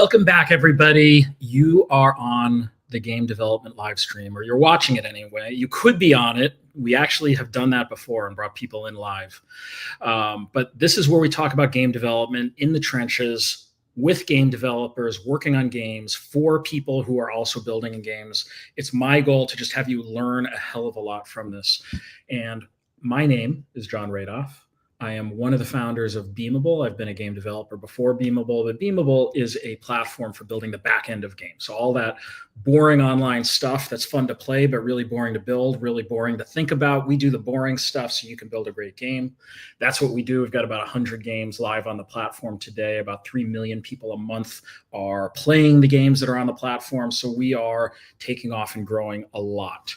Welcome back, everybody. You are on the game development live stream, or you're watching it anyway. You could be on it. We actually have done that before and brought people in live. But this is where we talk about game development in the trenches with game developers working on games for people who are also building in games. It's my goal to just have you learn a hell of a lot from this. And my name is John Radoff. I am one of the founders of Beamable. I've been a game developer before Beamable, but Beamable is a platform for building the back end of games. So all that boring online stuff that's fun to play, but really boring to build, really boring to think about. We do the boring stuff so you can build a great game. That's what we do. We've got about 100 games live on the platform today. About 3 million people a month are playing the games that are on the platform. So we are taking off and growing a lot.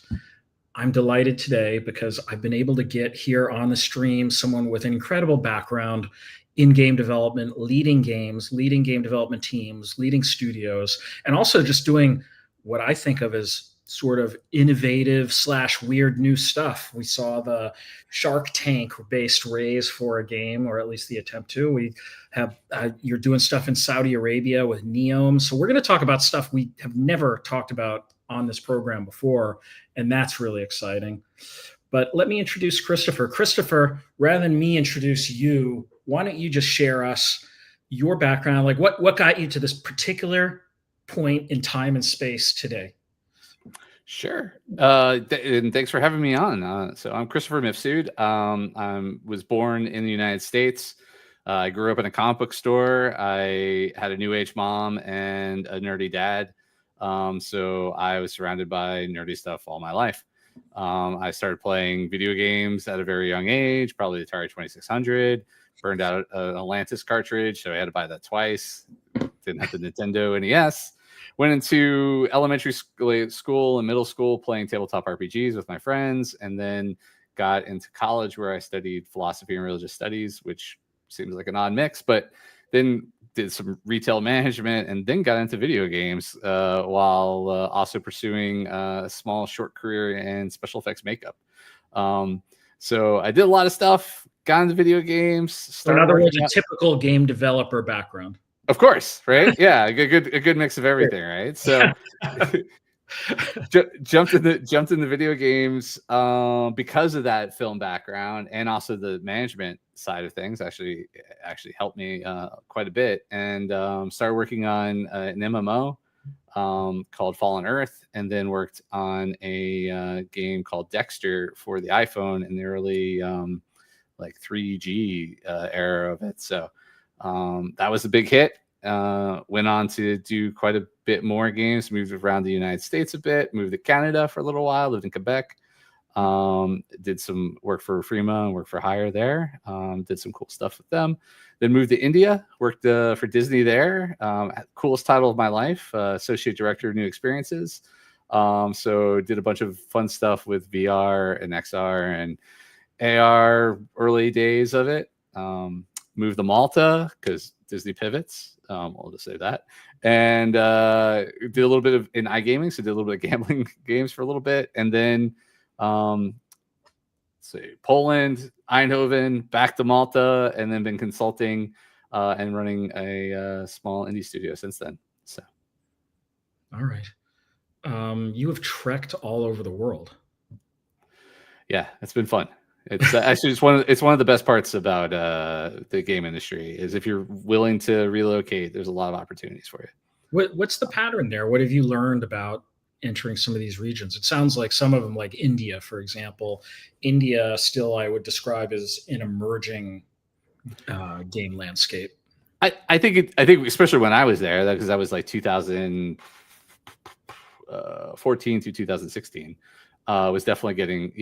I'm delighted today because I've been able to get here on the stream someone with an incredible background in game development, leading games, leading game development teams, leading studios, and also just doing what I think of as sort of innovative / weird new stuff. We saw the Shark Tank based raise for a game, or at least the attempt to. We have you're doing stuff in Saudi Arabia with Neom. So we're going to talk about stuff we have never talked about on this program before, and that's really exciting. But let me introduce Christopher. Christopher, rather than me introduce you, why don't you just share us your background, like what got you to this particular point in time and space today? Sure. And thanks for having me on. So I'm Christopher Mifsud. I was born in the United States. I grew up in a comic book store. I had a new age mom and a nerdy dad. So I was surrounded by nerdy stuff all my life. I started playing video games at a very young age, probably Atari 2600, burned out an Atlantis cartridge, so I had to buy that twice. Didn't have the Nintendo NES. Went into elementary school and middle school playing tabletop RPGs with my friends, and then got into college where I studied philosophy and religious studies, which seems like an odd mix, but then did some retail management and then got into video games while also pursuing a small short career in special effects makeup. So I did a lot of stuff, got into video games. In other words, a typical game developer background. Of course, right? Yeah, a good mix of everything, right? So jumped into video games because of that film background, and also the management side of things actually helped me quite a bit, and started working on an MMO called Fallen Earth, and then worked on a game called Dexter for the iPhone in the early 3G era of it. So that was a big hit. Went on to do quite a bit more games, moved around the United States a bit, moved to Canada for a little while, lived in Quebec, did some work for Freema and work for Hire there, did some cool stuff with them, then moved to India, worked for Disney there, coolest title of my life, Associate Director of New Experiences. So did a bunch of fun stuff with VR and XR and AR early days of it. Moved to Malta because Disney pivots. I'll just say that. And did a little bit of in iGaming, so did a little bit of gambling games for a little bit, and then Poland, Eindhoven, back to Malta, and then been consulting and running a small indie studio since then. So, all right, you have trekked all over the world. Yeah, it's been fun. It's actually it's one of the best parts about the game industry is if you're willing to relocate, there's a lot of opportunities for you. What's the pattern there? What have you learned about entering some of these regions? It sounds like some of them, like India, for example. India still I would describe as an emerging game landscape. I think especially when I was there, because that was like 2014 through 2016. Was definitely getting,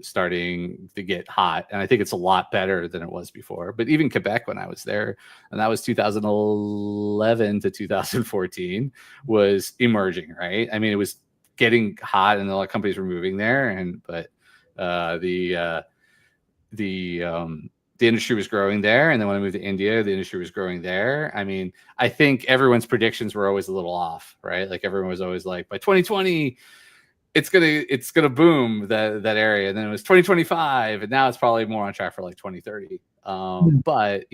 starting to get hot. And I think it's a lot better than it was before. But even Quebec, when I was there, and that was 2011 to 2014, was emerging, right? I mean, it was getting hot and a lot of companies were moving there. But the industry was growing there. And then when I moved to India, the industry was growing there. I mean, I think everyone's predictions were always a little off, right? Like everyone was always like, by 2020, it's gonna boom that area. And then it was 2025, and now it's probably more on track for like 2030. But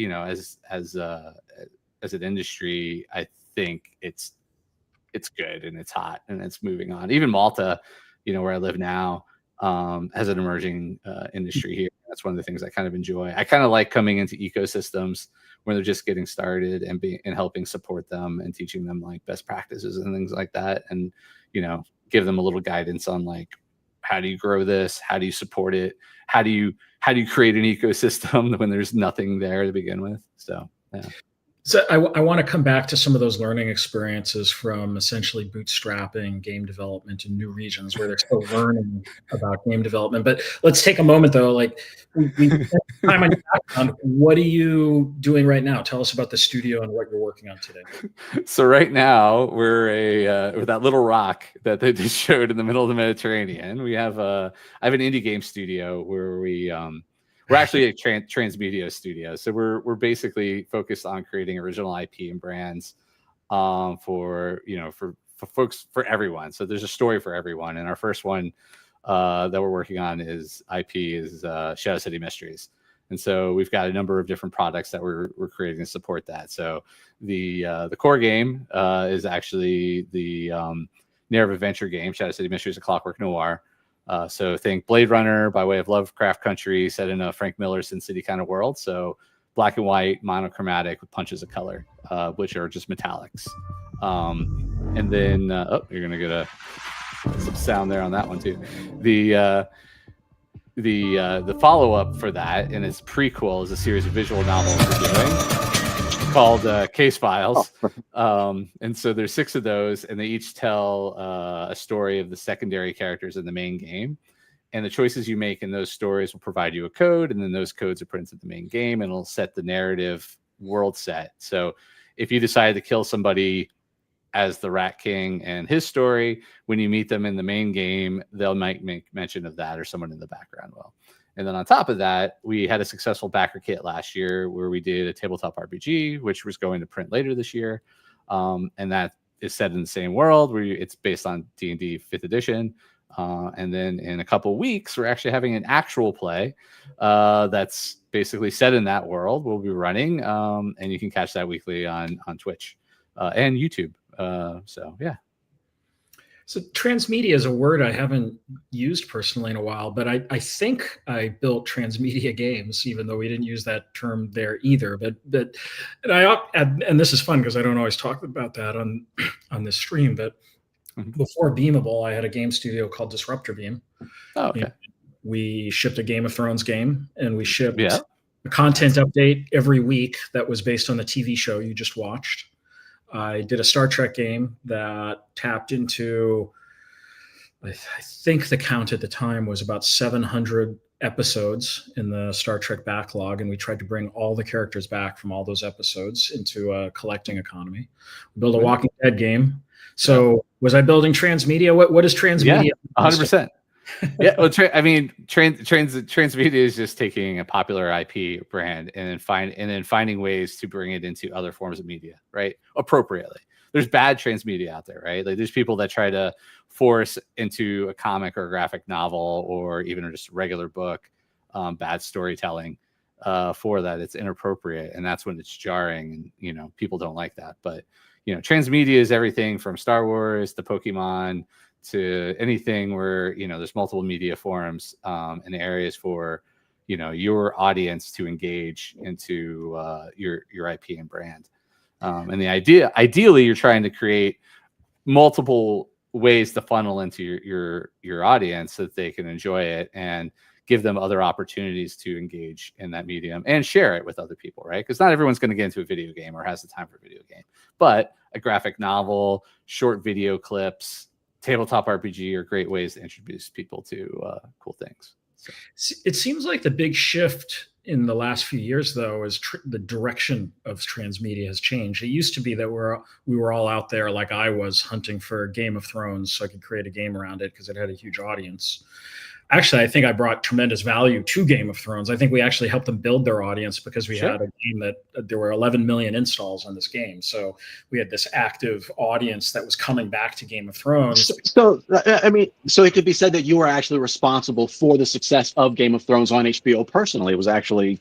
as an industry, I think it's good and it's hot and it's moving on. Even Malta, where I live now, has an emerging industry here. That's one of the things I kind of enjoy. I kind of like coming into ecosystems when they're just getting started and helping support them and teaching them like best practices and things like that. And, give them a little guidance on like, how do you grow this? How do you support it? How do you create an ecosystem when there's nothing there to begin with? So, yeah. So I want to come back to some of those learning experiences from essentially bootstrapping game development in new regions where they're still learning about game development. But let's take a moment though. Like we spent time on your background. What are you doing right now? Tell us about the studio and what you're working on today. So right now we're with that little rock that they just showed in the middle of the Mediterranean. I have an indie game studio where we're actually a Transmedia studio, so we're basically focused on creating original IP and brands for folks, for everyone. So there's a story for everyone, and our first one that we're working on is Shadow City Mysteries, and so we've got a number of different products that we're creating to support that. So the core game is actually the narrative adventure game, Shadow City Mysteries: A Clockwork Noir. So think Blade Runner by way of Lovecraft Country, set in a Frank Miller Sin City kind of world. So black and white, monochromatic with punches of color, which are just metallics. And then you're gonna get some sound there on that one too. The follow-up for that, and its prequel, is a series of visual novels we're doing called Case Files. And so there's 6 of those, and they each tell a story of the secondary characters in the main game. And the choices you make in those stories will provide you a code, and then those codes are put into the main game, and it'll set the narrative world set. So if you decide to kill somebody as the Rat King and his story, when you meet them in the main game, they'll might make mention of that, or someone in the background will. And then on top of that, we had a successful backer kit last year where we did a tabletop RPG, which was going to print later this year. And that is set in the same world where it's based on D&D 5th edition. And then in a couple of weeks, we're actually having an actual play that's basically set in that world. We'll be running, and you can catch that weekly on Twitch and YouTube. So, yeah. So transmedia is a word I haven't used personally in a while, but I think I built Transmedia games, even though we didn't use that term there either. And this is fun because I don't always talk about that on this stream. But before Beamable, I had a game studio called Disruptor Beam. Oh, okay. We shipped a Game of Thrones game, and we shipped a content update every week that was based on the TV show you just watched. I did a Star Trek game that tapped into, I think the count at the time was about 700 episodes in the Star Trek backlog, and we tried to bring all the characters back from all those episodes into a collecting economy. We built a Walking Dead game. So was I building Transmedia? What is Transmedia? Yeah, 100%. Yeah, well, Transmedia is just taking a popular IP brand and then finding ways to bring it into other forms of media, right? Appropriately. There's bad transmedia out there, right? Like there's people that try to force into a comic or a graphic novel or even just a regular book, bad storytelling for that. It's inappropriate, and that's when it's jarring, and people don't like that. But transmedia is everything from Star Wars to Pokemon to anything where there's multiple media forms and areas for your audience to engage into your IP and brand. And the ideally, you're trying to create multiple ways to funnel into your audience so that they can enjoy it and give them other opportunities to engage in that medium and share it with other people, right? Because not everyone's going to get into a video game or has the time for a video game, but a graphic novel, short video clips, tabletop RPG are great ways to introduce people to cool things. So. It seems like the big shift in the last few years, though, is the direction of transmedia has changed. It used to be that we were all out there, like I was, hunting for Game of Thrones so I could create a game around it because it had a huge audience. Actually, I think I brought tremendous value to Game of Thrones. I think we actually helped them build their audience because we had a game that there were 11 million installs on this game. So we had this active audience that was coming back to Game of Thrones. So it could be said that you were actually responsible for the success of Game of Thrones on HBO personally. It was actually...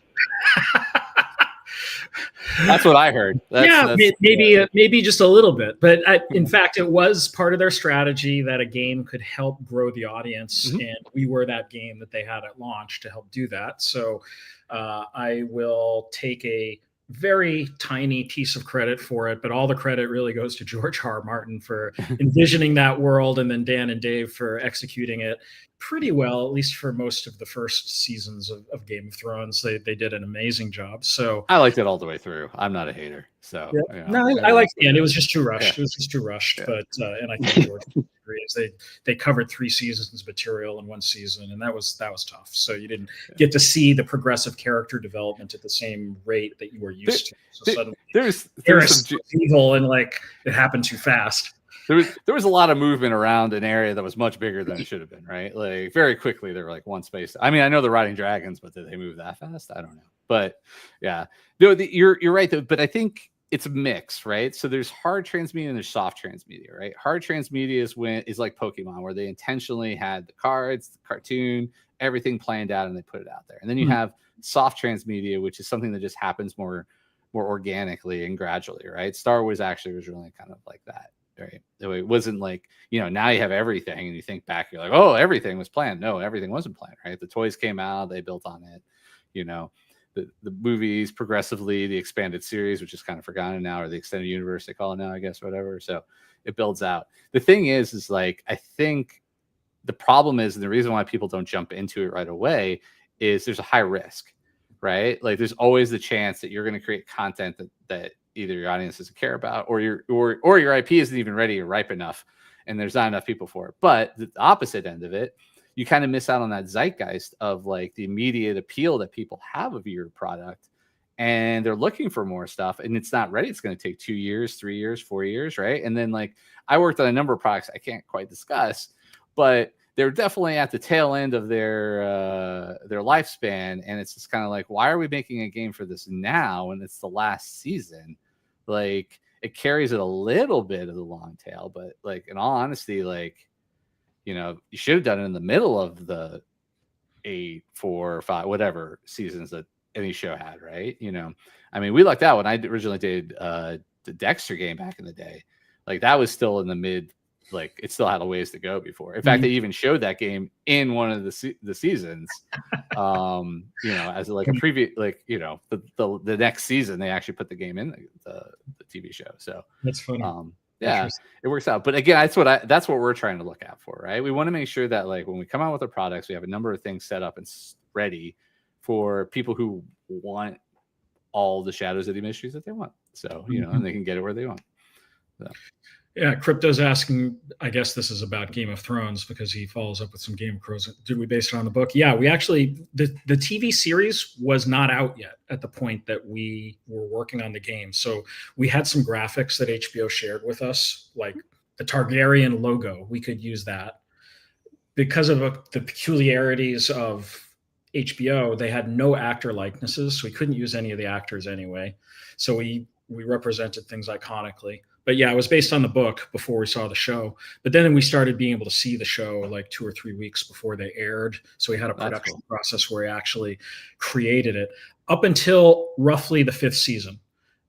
That's what I heard. Maybe just a little bit, but in fact, it was part of their strategy that a game could help grow the audience, and we were that game that they had at launch to help do that. So I will take a very tiny piece of credit for it, but all the credit really goes to George R. R. Martin for envisioning that world, and then Dan and Dave for executing it pretty well, at least for most of the first seasons of Game of Thrones. They did an amazing job. So I liked it all the way through. I'm not a hater. So I liked the end. It was just too rushed. It was just too rushed. But and I think George agrees. They covered 3 seasons of material in 1 season, and that was tough. So you didn't get to see the progressive character development at the same rate that you were used to. So suddenly there's some evil, and like it happened too fast. There was a lot of movement around an area that was much bigger than it should have been, right? Like very quickly, they were like one space. I mean, I know they're riding dragons, but did they move that fast? I don't know. But yeah, no, you're right though. But I think it's a mix, right? So there's hard transmedia and there's soft transmedia, right? Hard transmedia is like Pokemon, where they intentionally had the cards, the cartoon, everything planned out, and they put it out there. And then you have soft transmedia, which is something that just happens more organically and gradually, right? Star Wars actually was really kind of like that. Right. It wasn't like, now you have everything and you think back, you're like, oh, everything was planned. No, everything wasn't planned, right? The toys came out, they built on it, the movies progressively, the expanded series, which is kind of forgotten now, or the extended universe, they call it now, I guess, whatever. So it builds out. The thing is like, I think the problem is, and the reason why people don't jump into it right away is there's a high risk, right? Like there's always the chance that you're going to create content that either your audience doesn't care about, or your IP isn't even ready or ripe enough, and there's not enough people for it. But the opposite end of it, you kind of miss out on that zeitgeist of like the immediate appeal that people have of your product, and they're looking for more stuff, and it's not ready. It's going to take 2 years, 3 years, 4 years, right? And then like I worked on a number of products I can't quite discuss, but they're definitely at the tail end of their lifespan, and it's just kind of like, why are we making a game for this now when it's the last season? Like it carries it a little bit of the long tail, but like in all honesty, like you should have done it in the middle of the 8, 4, 5, whatever seasons that any show had, right? I mean, we lucked out when I originally did the Dexter game back in the day. Like that was still in the mid. Like it still had a ways to go before. In fact, they even showed that game in one of the seasons, as like a preview, like the next season they actually put the game in the TV show. So that's funny. It works out. But again, that's what we're trying to look out for, right? We want to make sure that like when we come out with our products, we have a number of things set up and ready for people who want all the Shadows of the Mysteries that they want. So and they can get it where they want. So. Yeah, Crypto's asking, I guess this is about Game of Thrones because he follows up with some Game of Thrones. Did we base it on the book? Yeah, we actually, the TV series was not out yet at the point that we were working on the game. So we had some graphics that HBO shared with us, like the Targaryen logo. We could use that. Because of the peculiarities of HBO, they had no actor likenesses, so we couldn't use any of the actors anyway. So we represented things iconically. But yeah, it was based on the book before we saw the show. But then we started being able to see the show like 2 or 3 weeks before they aired. So we had a production process where we actually created it up until roughly the 5th season.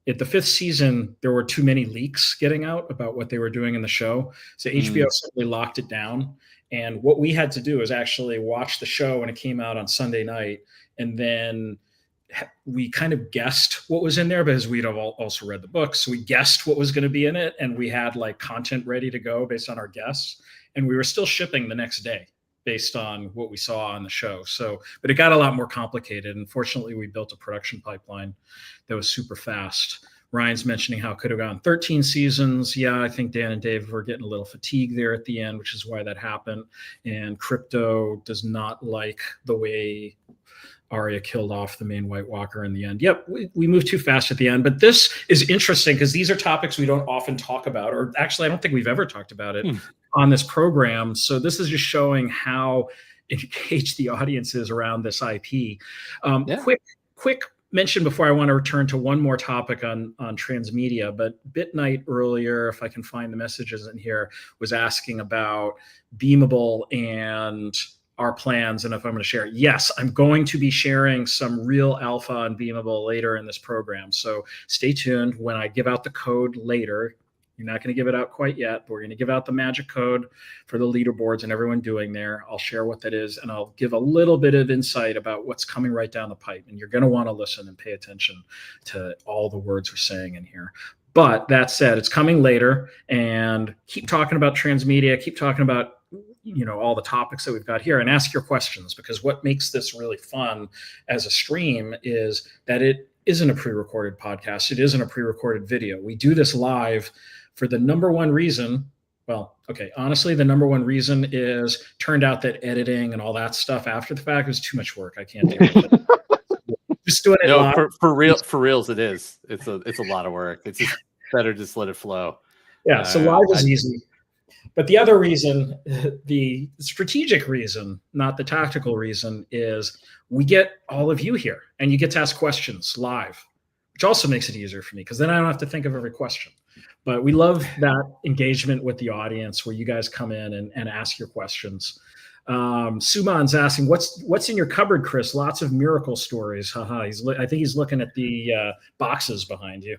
At the 5th season, there were too many leaks getting out about what they were doing in the show. So HBO simply locked it down. And what we had to do is actually watch the show when it came out on Sunday night, and then we kind of guessed what was in there because we'd have also read the book. So we guessed what was going to be in it, and we had like content ready to go based on our guess. And we were still shipping the next day based on what we saw on the show. So, but it got a lot more complicated. And fortunately, we built a production pipeline that was super fast. Ryan's mentioning how it could have gone 13 seasons. Yeah, I think Dan and Dave were getting a little fatigued there at the end, which is why that happened. And Crypto does not like the way Arya killed off the main White Walker in the end. Yep, we moved too fast at the end. But this is interesting because these are topics we don't often talk about, or actually, I don't think we've ever talked about it on this program. So this is just showing how engaged the audience is around this IP. Quick mention before I want to return to one more topic on Transmedia, but BitNight earlier, if I can find the messages in here, was asking about Beamable and our plans and if I'm going to share it. Yes, I'm going to be sharing some real alpha and beamable later in this program. So stay tuned. When I give out the code later, you're not going to give it out quite yet, but we're going to give out the magic code for the leaderboards and everyone doing there. I'll share what that is, and I'll give a little bit of insight about what's coming right down the pipe. And you're going to want to listen and pay attention to all the words we're saying in here. But that said, it's coming later, and keep talking about Transmedia, keep talking about all the topics that we've got here, and ask your questions, because what makes this really fun as a stream is that it isn't a pre-recorded podcast. It isn't a pre-recorded video. We do this live for the number one reason. Well, okay, honestly, the number one reason is turned out that editing and all that stuff after the fact is too much work. I can't do it. Just doing it live. For reals, it is. It's a lot of work. It's just better just let it flow. Yeah, so live is easy. But the other reason, the strategic reason, not the tactical reason, is we get all of you here and you get to ask questions live, which also makes it easier for me because then I don't have to think of every question. But we love that engagement with the audience where you guys come in and ask your questions. Suman's asking, what's in your cupboard, Chris? Lots of miracle stories. Haha. I think he's looking at the boxes behind you.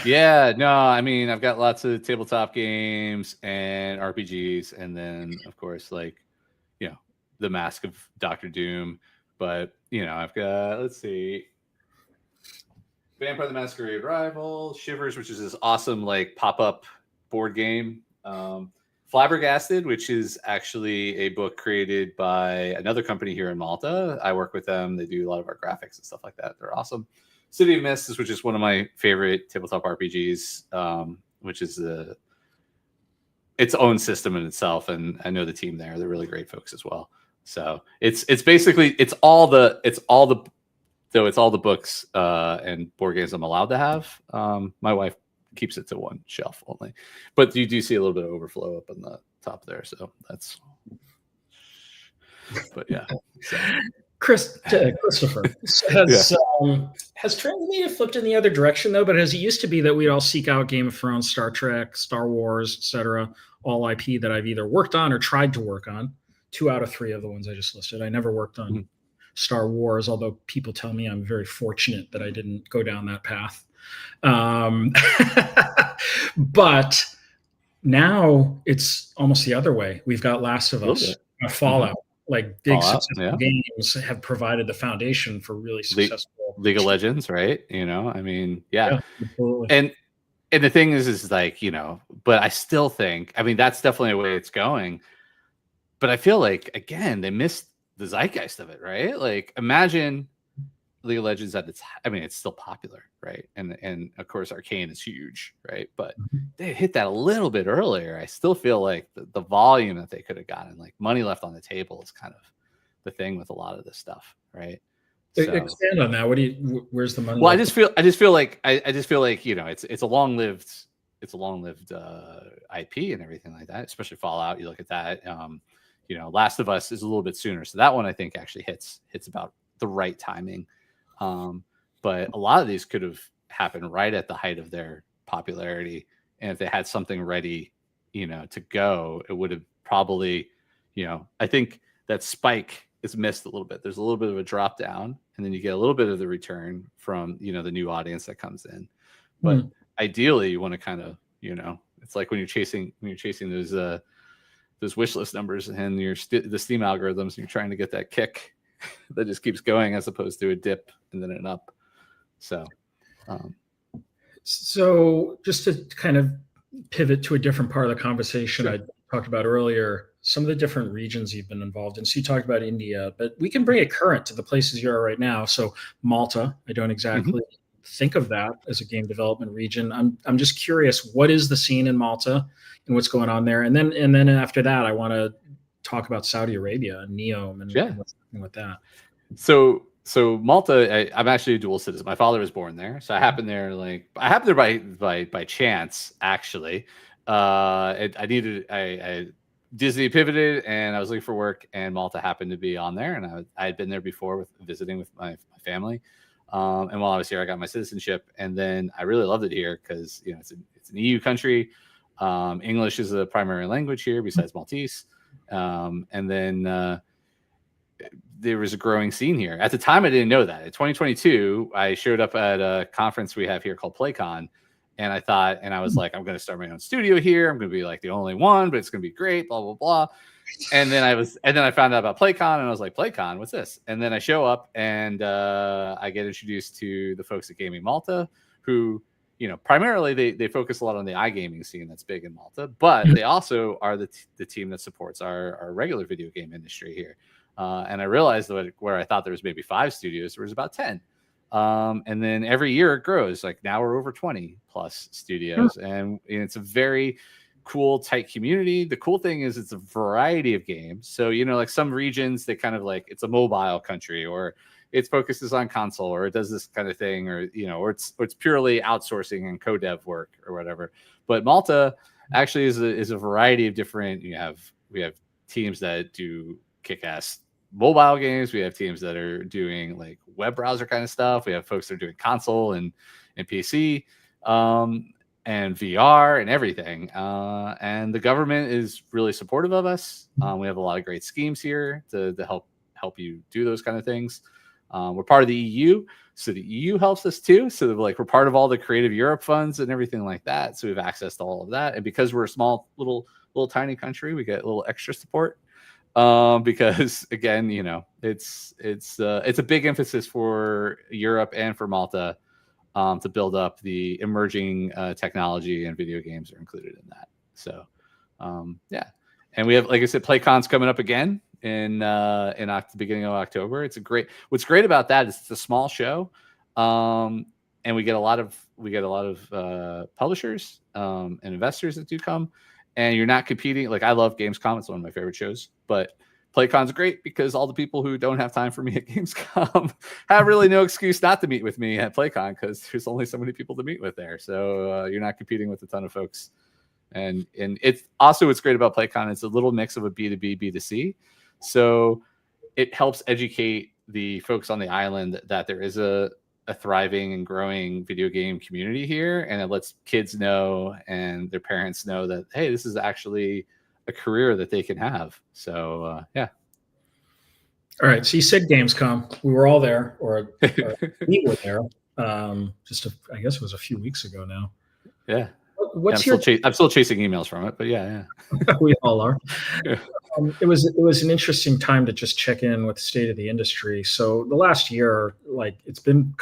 Yeah, no, I mean, I've got lots of tabletop games and RPGs, and then of course, the Mask of Dr. Doom. But I've got, let's see, Vampire the Masquerade Rival, Shivers, which is this awesome pop-up board game. Flabbergasted, which is actually a book created by another company here in Malta. I work with them. They do a lot of our graphics and stuff like that. They're awesome. City of Mists, which is one of my favorite tabletop RPGs, which is its own system in itself. And I know the team there; they're really great folks as well. So it's basically all the books and board games I'm allowed to have. My wife keeps it to one shelf only, but you do see a little bit of overflow up on the top there. So that's. But yeah. So. Christopher, has Transmedia flipped in the other direction though? But as it used to be that we'd all seek out Game of Thrones, Star Trek, Star Wars, etc., all IP that I've either worked on or tried to work on. 2 out of 3 of the ones I just listed. I never worked on Star Wars, although people tell me I'm very fortunate that I didn't go down that path. But now it's almost the other way. We've got Last of Us, Fallout. Big successful games have provided the foundation for really successful League of Legends, right? I mean, yeah. Absolutely. And the thing is but I still think, I mean, that's definitely a way it's going. But I feel again, they missed the zeitgeist of it, right? Imagine League of Legends it's still popular, right? And of course, Arcane is huge, right? But they hit that a little bit earlier. I still feel like the volume that they could have gotten, money left on the table, is kind of the thing with a lot of this stuff, right? So, expand on that. Where's the money? Well, I just feel like it's a long-lived IP and everything like that, especially Fallout. You look at that. Last of Us is a little bit sooner, so that one I think actually hits about the right timing. But a lot of these could have happened right at the height of their popularity, and if they had something ready, to go, it would have probably, I think that spike is missed a little bit. There's a little bit of a drop down, and then you get a little bit of the return from the new audience that comes in. But ideally, you want to kind of it's like when you're chasing those wish list numbers and the Steam algorithms, and you're trying to get that kick that just keeps going as opposed to a dip and then an up. So just to kind of pivot to a different part of the conversation I talked about earlier, some of the different regions you've been involved in. So you talked about India, but we can bring it current to the places you are right now. So Malta, I don't exactly think of that as a game development region. I'm just curious, what is the scene in Malta and what's going on there? And then after that, I want to talk about Saudi Arabia and Neom and what's happening with that. So Malta, I'm actually a dual citizen. My father was born there, so I happened there. I happened there by chance, actually. I Disney pivoted, and I was looking for work, and Malta happened to be on there, and I had been there before visiting with my family. And while I was here, I got my citizenship, and then I really loved it here because it's an EU country. English is the primary language here, besides Maltese. And then there was a growing scene here. At the time, I didn't know that. In 2022, I showed up at a conference we have here called PlayCon, and I was like, I'm going to start my own studio here. I'm going to be like the only one, but it's going to be great, blah, blah, blah. And then I found out about PlayCon, and I was like, PlayCon, what's this? And then I show up, and I get introduced to the folks at Gaming Malta, who, primarily they focus a lot on the iGaming scene that's big in Malta, but they also are the team that supports our regular video game industry here. And I realized that where I thought there was maybe 5 studios, there was about 10. And then every year it grows. Like now we're over 20 plus studios, and it's a very cool, tight community. The cool thing is it's a variety of games. So, like some regions, they kind of like it's a mobile country, or it focuses on console, or it does this kind of thing, or or it's purely outsourcing and co-dev work or whatever. But Malta actually is a variety of different. We have teams that do kick-ass mobile games. We have teams that are doing like web browser kind of stuff. We have folks that are doing console and PC. And VR and everything. And the government is really supportive of us. We have a lot of great schemes here to help you do those kind of things. We're part of the EU, so the EU helps us too. So we're part of all the Creative Europe funds and everything like that. So we have access to all of that. And because we're a small, little tiny country, we get a little extra support. Because again, it's a big emphasis for Europe and for Malta. To build up the emerging technology, and video games are included in that. So, yeah. And we have, like I said, PlayCon's coming up again in the beginning of October. What's great about that is it's a small show, and we get a lot of publishers and investors that do come. And you're not competing. Like I love Gamescom; it's one of my favorite shows, but PlayCon's great because all the people who don't have time for me at Gamescom have really no excuse not to meet with me at PlayCon because there's only so many people to meet with there. So you're not competing with a ton of folks. And it's also what's great about PlayCon. It's a little mix of a B2B, B2C. So it helps educate the folks on the island that there is a thriving and growing video game community here. And it lets kids know and their parents know that, hey, this is actually a career that they can have. So yeah. All right. So you said Gamescom. We were all there, or we were there. I guess it was a few weeks ago now. Yeah. What's I'm still chasing emails from it, but yeah. We all are. Yeah. It was an interesting time to just check in with the state of the industry. So the last year, it's been,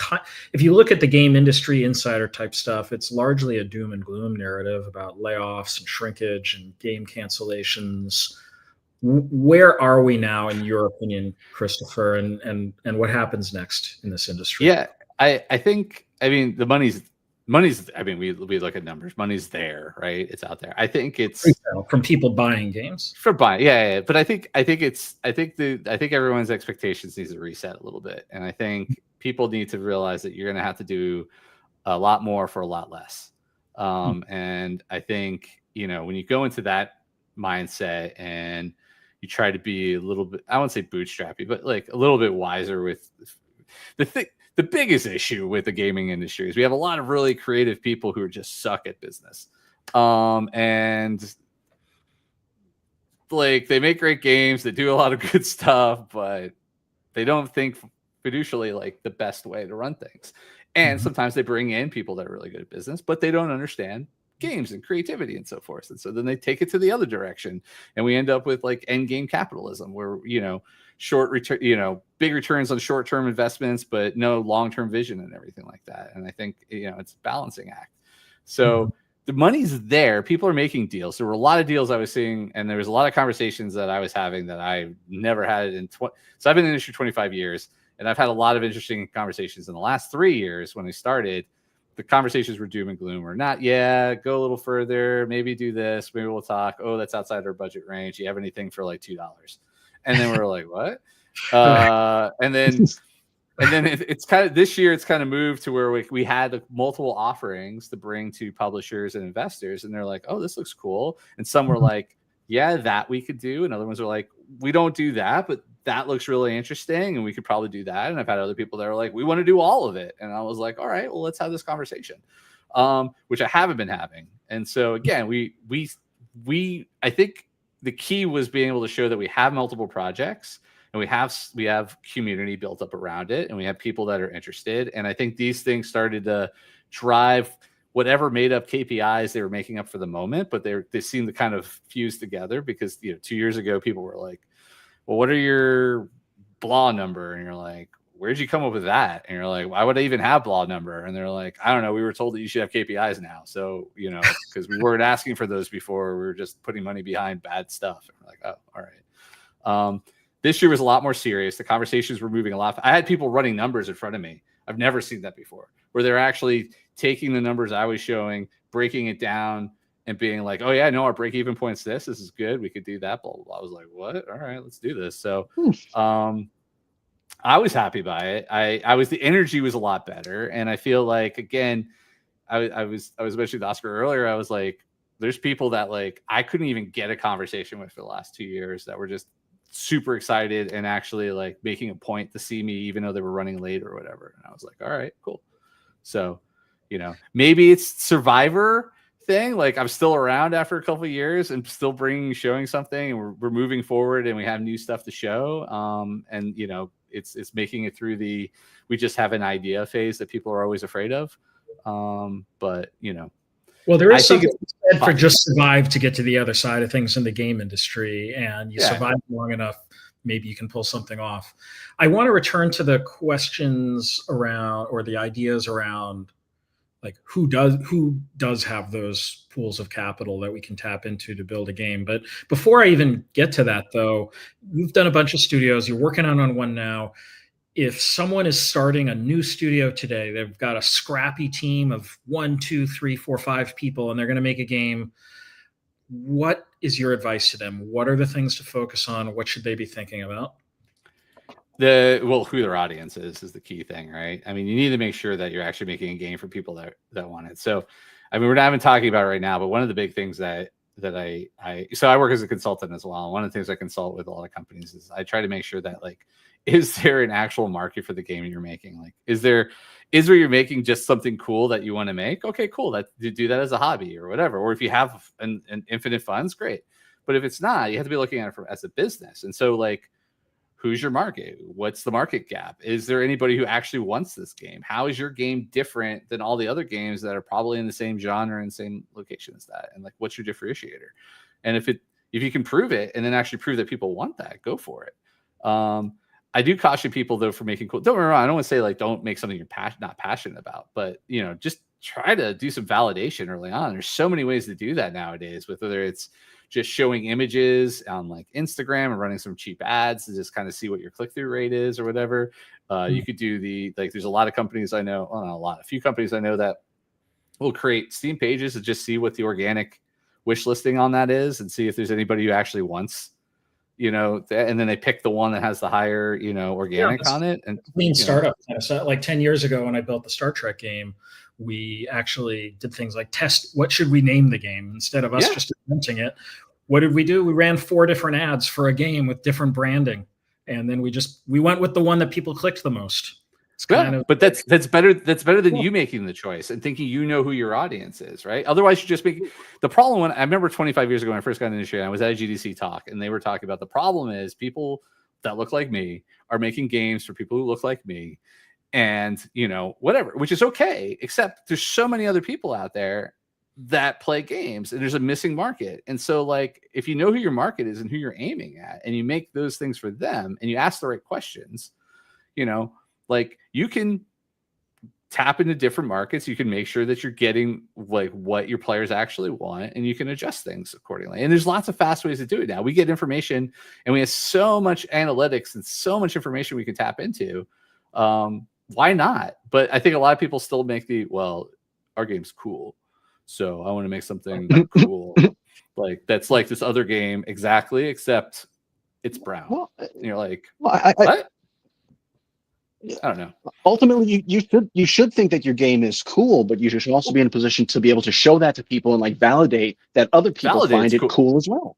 if you look at the game industry insider type stuff, it's largely a doom and gloom narrative about layoffs and shrinkage and game cancellations. Where are we now, in your opinion, Christopher, and what happens next in this industry? Yeah, I think the money's. We look at numbers. Money's there, right? It's out there. I think it's from people buying games. For buying, yeah. But I think everyone's expectations needs to reset a little bit, and I think people need to realize that you're going to have to do a lot more for a lot less. And I think when you go into that mindset and you try to be a little bit, I won't say bootstrappy, but like a little bit wiser with the thing. The biggest issue with the gaming industry is we have a lot of really creative people who just suck at business. And they make great games, they do a lot of good stuff, but they don't think fiducially the best way to run things. And sometimes they bring in people that are really good at business, but they don't understand games and creativity and so forth. And so then they take it to the other direction, and we end up with end game capitalism where, short return, big returns on short-term investments, but no long-term vision and everything like that. And I think, it's a balancing act. So the money's there. People are making deals. There were a lot of deals I was seeing, and there was a lot of conversations that I was having that I never had so I've been in the industry 25 years, and I've had a lot of interesting conversations in the last 3 years. When I started, the conversations were doom and gloom, or not. Yeah, go a little further, maybe do this, maybe we'll talk. Oh, that's outside our budget range. Do you have anything for $2? And then we're like, what? And then it's kind of this year, it's kind of moved to where we had multiple offerings to bring to publishers and investors. And they're like, oh, this looks cool. And some were like, yeah, that we could do. And other ones are like, we don't do that, but that looks really interesting. And we could probably do that. And I've had other people that are like, we want to do all of it. And I was like, all right, well, let's have this conversation, which I haven't been having. And so again, I think the key was being able to show that we have multiple projects and we have community built up around it, and we have people that are interested. And I think these things started to drive whatever made up KPIs they were making up for the moment, but they seem to kind of fuse together because 2 years ago people were like, well, what are your blah number? And you're like, where'd you come up with that? And you're like, why would I even have blah number? And they're like, I don't know. We were told that you should have KPIs now. So, because we weren't asking for those before, we were just putting money behind bad stuff. And we're like, oh, all right. This year was a lot more serious. The conversations were moving a lot. I had people running numbers in front of me. I've never seen that before, where they're actually taking the numbers I was showing, breaking it down, and being like, oh yeah, no, our break-even point's this. This is good. We could do that. Blah, blah, blah. I was like, what? All right, let's do this. So, I was happy by it. The energy was a lot better. And I feel like, again, I was mentioning to Oscar earlier. I was like, there's people that like, I couldn't even get a conversation with for the last 2 years that were just super excited and actually like making a point to see me, even though they were running late or whatever. And I was like, all right, cool. So, maybe it's Survivor thing. Like I'm still around after a couple of years and still showing something, and we're moving forward and we have new stuff to show. And it's making it through we just have an idea phase that people are always afraid of. But well, there is something said for just survive to get to the other side of things in the game industry, and you survive long enough, maybe you can pull something off. I want to return to the questions around, or the ideas around, like who does have those pools of capital that we can tap into to build a game. But before I even get to that, though, you've done a bunch of studios. You're working on one now. If someone is starting a new studio today, they've got a scrappy team of 1, 2, 3, 4, 5 people, and they're going to make a game. What is your advice to them? What are the things to focus on? What should they be thinking about? Who their audience is the key thing, right? I mean, you need to make sure that you're actually making a game for people that want it. So, I mean, we're not even talking about it right now, but one of the big things that I work as a consultant as well. One of the things I consult with a lot of companies is I try to make sure that, like, is there an actual market for the game you're making? Like, is where you're making just something cool that you want to make? Okay, cool. That you do that as a hobby or whatever. Or if you have an infinite funds, great. But if it's not, you have to be looking at it as a business. And so, like, who's your market? What's the market gap? Is there anybody who actually wants this game? How is your game different than all the other games that are probably in the same genre and same location as that? And like, what's your differentiator? And if you can prove it and then actually prove that people want that, go for it. I do caution people though for making cool. Don't get me wrong. I don't want to say like don't make something you're not passionate about, but just try to do some validation early on. There's so many ways to do that nowadays, with whether it's just showing images on like Instagram and running some cheap ads to just kind of see what your click-through rate is or whatever. You could do there's a lot of companies I know, well, not a few companies I know that will create Steam pages to just see what the organic wish listing on that is and see if there's anybody who actually wants, and then they pick the one that has the higher, organic on it. And lean startup. So like 10 years ago when I built the Star Trek game, we actually did things like test what should we name the game instead of us just inventing it. What did we do? We ran 4 different ads for a game with different branding, and then we went with the one that people clicked the most. It's kind of, but that's better. That's better than you making the choice and thinking who your audience is, right? Otherwise, you just make the problem. When I remember 25 years ago when I first got in the industry, I was at a GDC talk, and they were talking about the problem is people that look like me are making games for people who look like me, and whatever, which is okay. Except there's so many other people out there that play games, and there's a missing market. And so, like, if you know who your market is and who you're aiming at, and you make those things for them, and you ask the right questions, like, you can tap into different markets. You can make sure that you're getting like what your players actually want, and you can adjust things accordingly. And there's lots of fast ways to do it now. We get information, and we have so much analytics and so much information we can tap into. Why not? But I think a lot of people still make our game's cool, so I want to make something cool. Like, that's like this other game exactly, except it's brown. Well, and you're like, what? I don't know. Ultimately, you should think that your game is cool, but you should also be in a position to be able to show that to people and like validate that other people find it cool as well.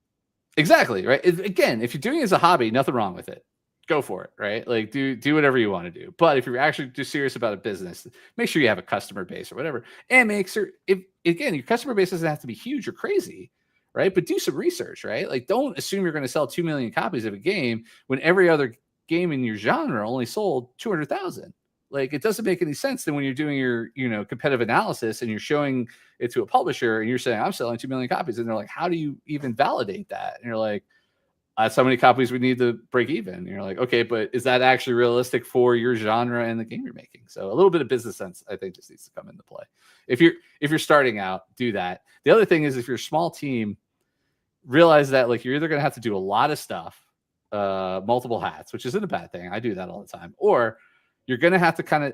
Exactly, right? Again, if you're doing it as a hobby, nothing wrong with it. Go for it, right? Like, do whatever you want to do. But if you're actually just serious about a business, make sure you have a customer base or whatever, and make sure, if again, your customer base doesn't have to be huge or crazy, right? But do some research, right? Like, don't assume you're going to sell 2 million copies of a game when every other game in your genre only sold 200,000. Like, it doesn't make any sense. Then when you're doing your, competitive analysis and you're showing it to a publisher and you're saying, I'm selling 2 million copies. And they're like, how do you even validate that? And you're like, that's how many copies we need to break even. And you're like, okay, but is that actually realistic for your genre and the game you're making? So a little bit of business sense, I think, just needs to come into play. If you're starting out, do that. The other thing is, if you're a small team, realize that like you're either going to have to do a lot of stuff, multiple hats, which isn't a bad thing. I do that all the time. Or you're going to have to kind of,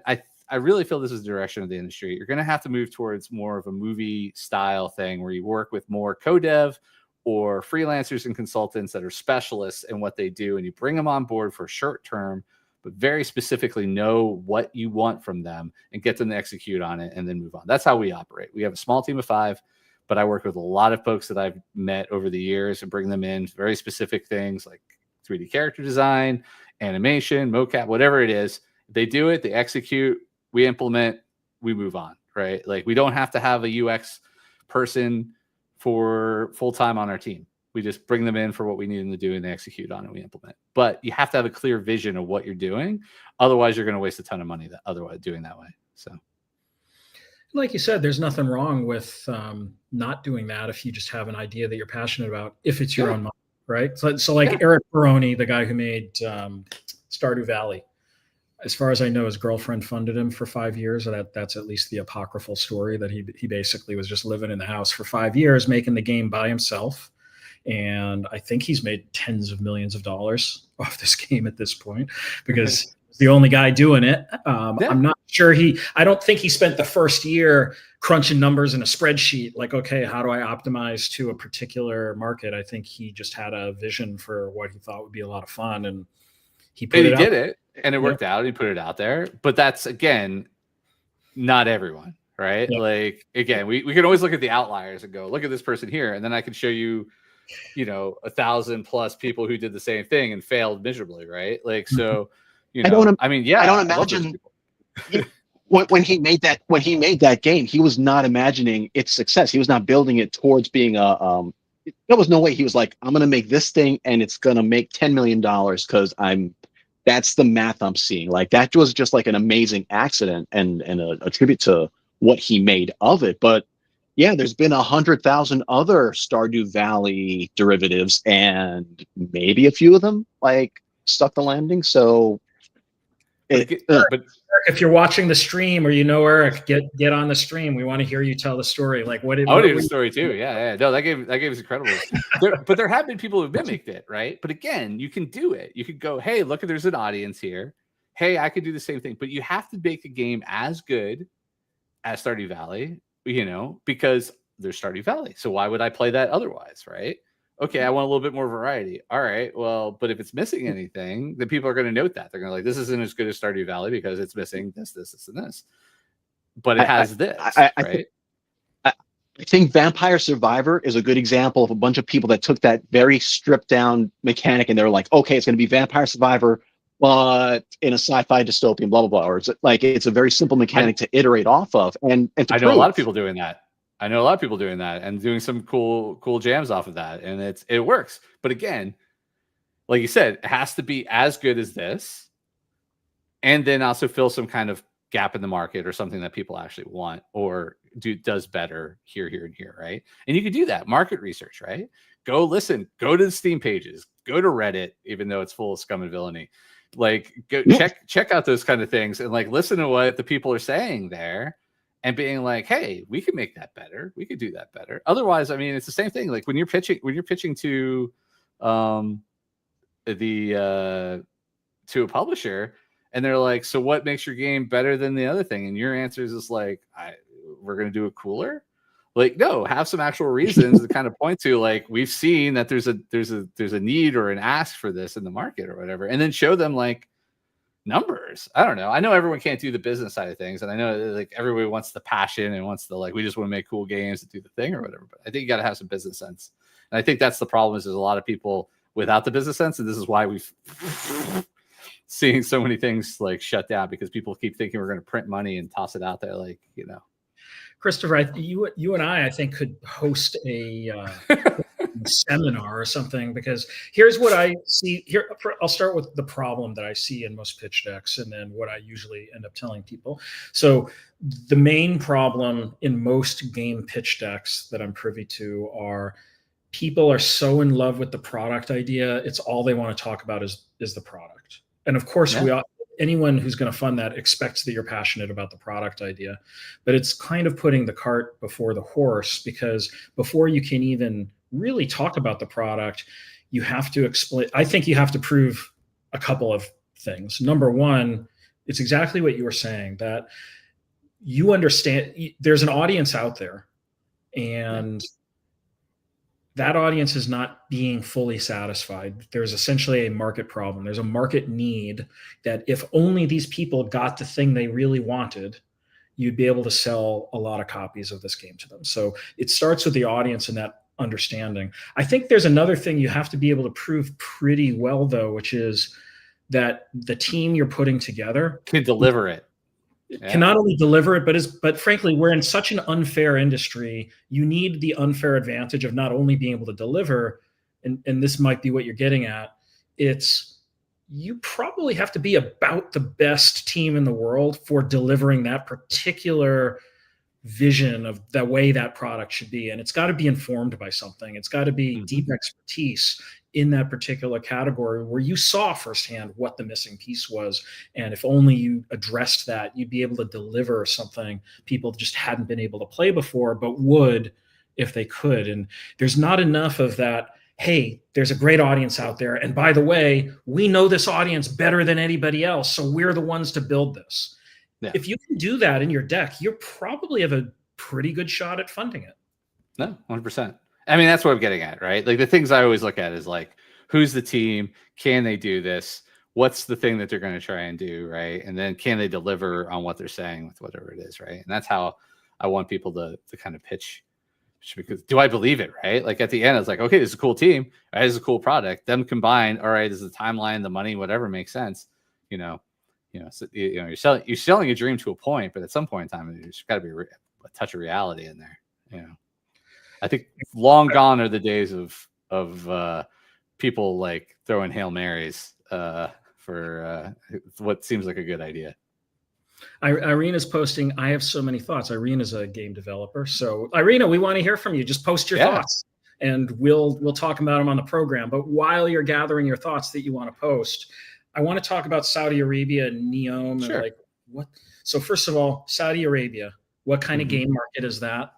I really feel this is the direction of the industry. You're going to have to move towards more of a movie style thing where you work with more co-dev or freelancers and consultants that are specialists in what they do, and you bring them on board for short term, but very specifically know what you want from them and get them to execute on it and then move on. That's how we operate. We have a small team of 5, but I work with a lot of folks that I've met over the years and bring them in very specific things like 3D character design, animation, mocap, whatever it is. They do it, they execute, we implement, we move on, right? Like, we don't have to have a UX person for full time on our team. We just bring them in for what we need them to do, and they execute on it, we implement. But you have to have a clear vision of what you're doing. Otherwise, you're going to waste a ton of money otherwise doing that way. So, like you said, there's nothing wrong with not doing that if you just have an idea that you're passionate about, if it's your own money, right? So like Eric Baroni, the guy who made Stardew Valley, as far as I know, his girlfriend funded him for 5 years. That's at least the apocryphal story, that he basically was just living in the house for 5 years, making the game by himself. And I think he's made tens of millions of dollars off this game at this point, because he's the only guy doing it. I'm not sure I don't think he spent the first year crunching numbers in a spreadsheet like, okay, how do I optimize to a particular market? I think he just had a vision for what he thought would be a lot of fun, and he did it. And it worked out. He put it out there. But that's, again, not everyone, right? Yep. Like, again, we can always look at the outliers and go, look at this person here. And then I can show you, 1,000+ people who did the same thing and failed miserably, right? Like, so, I don't imagine when he made that game, he was not imagining its success. He was not building it towards being there was no way he was like, I'm going to make this thing and it's going to make $10 million because that's the math I'm seeing. Like, that was just like an amazing accident and a tribute to what he made of it. But yeah, there's been 100,000 other Stardew Valley derivatives, and maybe a few of them like stuck the landing. So, but if you're watching the stream, or Eric, get on the stream. We want to hear you tell the story. Like, what did? I want to hear the story too. Yeah. No, that game is incredible. But there have been people who've mimicked it, right? But again, you can do it. You could go, hey, look, there's an audience here. Hey, I could do the same thing. But you have to make a game as good as Stardew Valley, because there's Stardew Valley. So why would I play that otherwise, right? Okay, I want a little bit more variety. All right, well, but if it's missing anything, then people are going to note that. They're going to like, this isn't as good as Stardew Valley because it's missing this, and this. But it has this, right? I think Vampire Survivor is a good example of a bunch of people that took that very stripped down mechanic and they're like, okay, it's going to be Vampire Survivor, but in a sci-fi dystopian, blah, blah, blah. Or it's a very simple mechanic to iterate off of. And I know a lot of people doing that. And doing some cool jams off of that. And it works. But again, like you said, it has to be as good as this. And then also fill some kind of gap in the market or something that people actually want or does better here, and here, right? And you can do that. Market research, right? Go listen. Go to the Steam pages. Go to Reddit, even though it's full of scum and villainy. Like, go check out those kind of things and like listen to what the people are saying there. And being like, hey, we could make that better. We could do that better. Otherwise, I mean, it's the same thing. Like when you're pitching to to a publisher, and they're like, so what makes your game better than the other thing? And your answer is just like, we're gonna do it cooler. Like, no, have some actual reasons to kind of point to, like, we've seen that there's a need or an ask for this in the market or whatever, and then show them like numbers. I don't know. I know everyone can't do the business side of things, and I know like everybody wants the passion and wants the like, we just want to make cool games and do the thing or whatever. But I think you got to have some business sense, and I think that's the problem. Is there's a lot of people without the business sense, and this is why we've seen so many things like shut down because people keep thinking we're going to print money and toss it out there, like Christopher, you and I think, could host a seminar or something, because here's what I see here. I'll start with the problem that I see in most pitch decks, and then what I usually end up telling people. So the main problem in most game pitch decks that I'm privy to are people are so in love with the product idea. It's all they want to talk about is the product. And of course, anyone who's going to fund that expects that you're passionate about the product idea, but it's kind of putting the cart before the horse, because before you can even really talk about the product, you have to explain. I think you have to prove a couple of things. Number one, it's exactly what you were saying, that you understand there's an audience out there, and that audience is not being fully satisfied. There's essentially a market problem. There's a market need that if only these people got the thing they really wanted, you'd be able to sell a lot of copies of this game to them. So it starts with the audience and that understanding. I think there's another thing you have to be able to prove pretty well, though, which is that the team you're putting together can deliver it. Can not only deliver it, but frankly, we're in such an unfair industry. You need the unfair advantage of not only being able to deliver, and this might be what you're getting at. It's you probably have to be about the best team in the world for delivering that particular vision of the way that product should be. And it's got to be informed by something. It's got to be deep expertise in that particular category where you saw firsthand what the missing piece was. And if only you addressed that, you'd be able to deliver something people just hadn't been able to play before, but would if they could. And there's not enough of that. Hey, there's a great audience out there. And by the way, we know this audience better than anybody else, so we're the ones to build this. Yeah. If you can do that in your deck, you probably have a pretty good shot at funding it. No, 100%. I mean, that's what I'm getting at, right? Like the things I always look at is like, who's the team? Can they do this? What's the thing that they're going to try and do, right? And then can they deliver on what they're saying with whatever it is, right? And that's how I want people to kind of pitch. Because do I believe it, right? Like at the end, it's like, okay, this is a cool team. Right? This is a cool product. Them combined, all right, is the timeline, the money, whatever makes sense, So, you're selling a dream to a point, but at some point in time, there's got to be a touch of reality in there. I think long gone are the days of people like throwing Hail Marys for what seems like a good idea. Irena's posting, I have so many thoughts. Irena's a game developer. So Irena, we want to hear from you. Just post your thoughts and we'll talk about them on the program. But while you're gathering your thoughts that you want to post, I want to talk about Saudi Arabia and Neom. Sure. And like what? So first of all, Saudi Arabia, what kind of game market is that?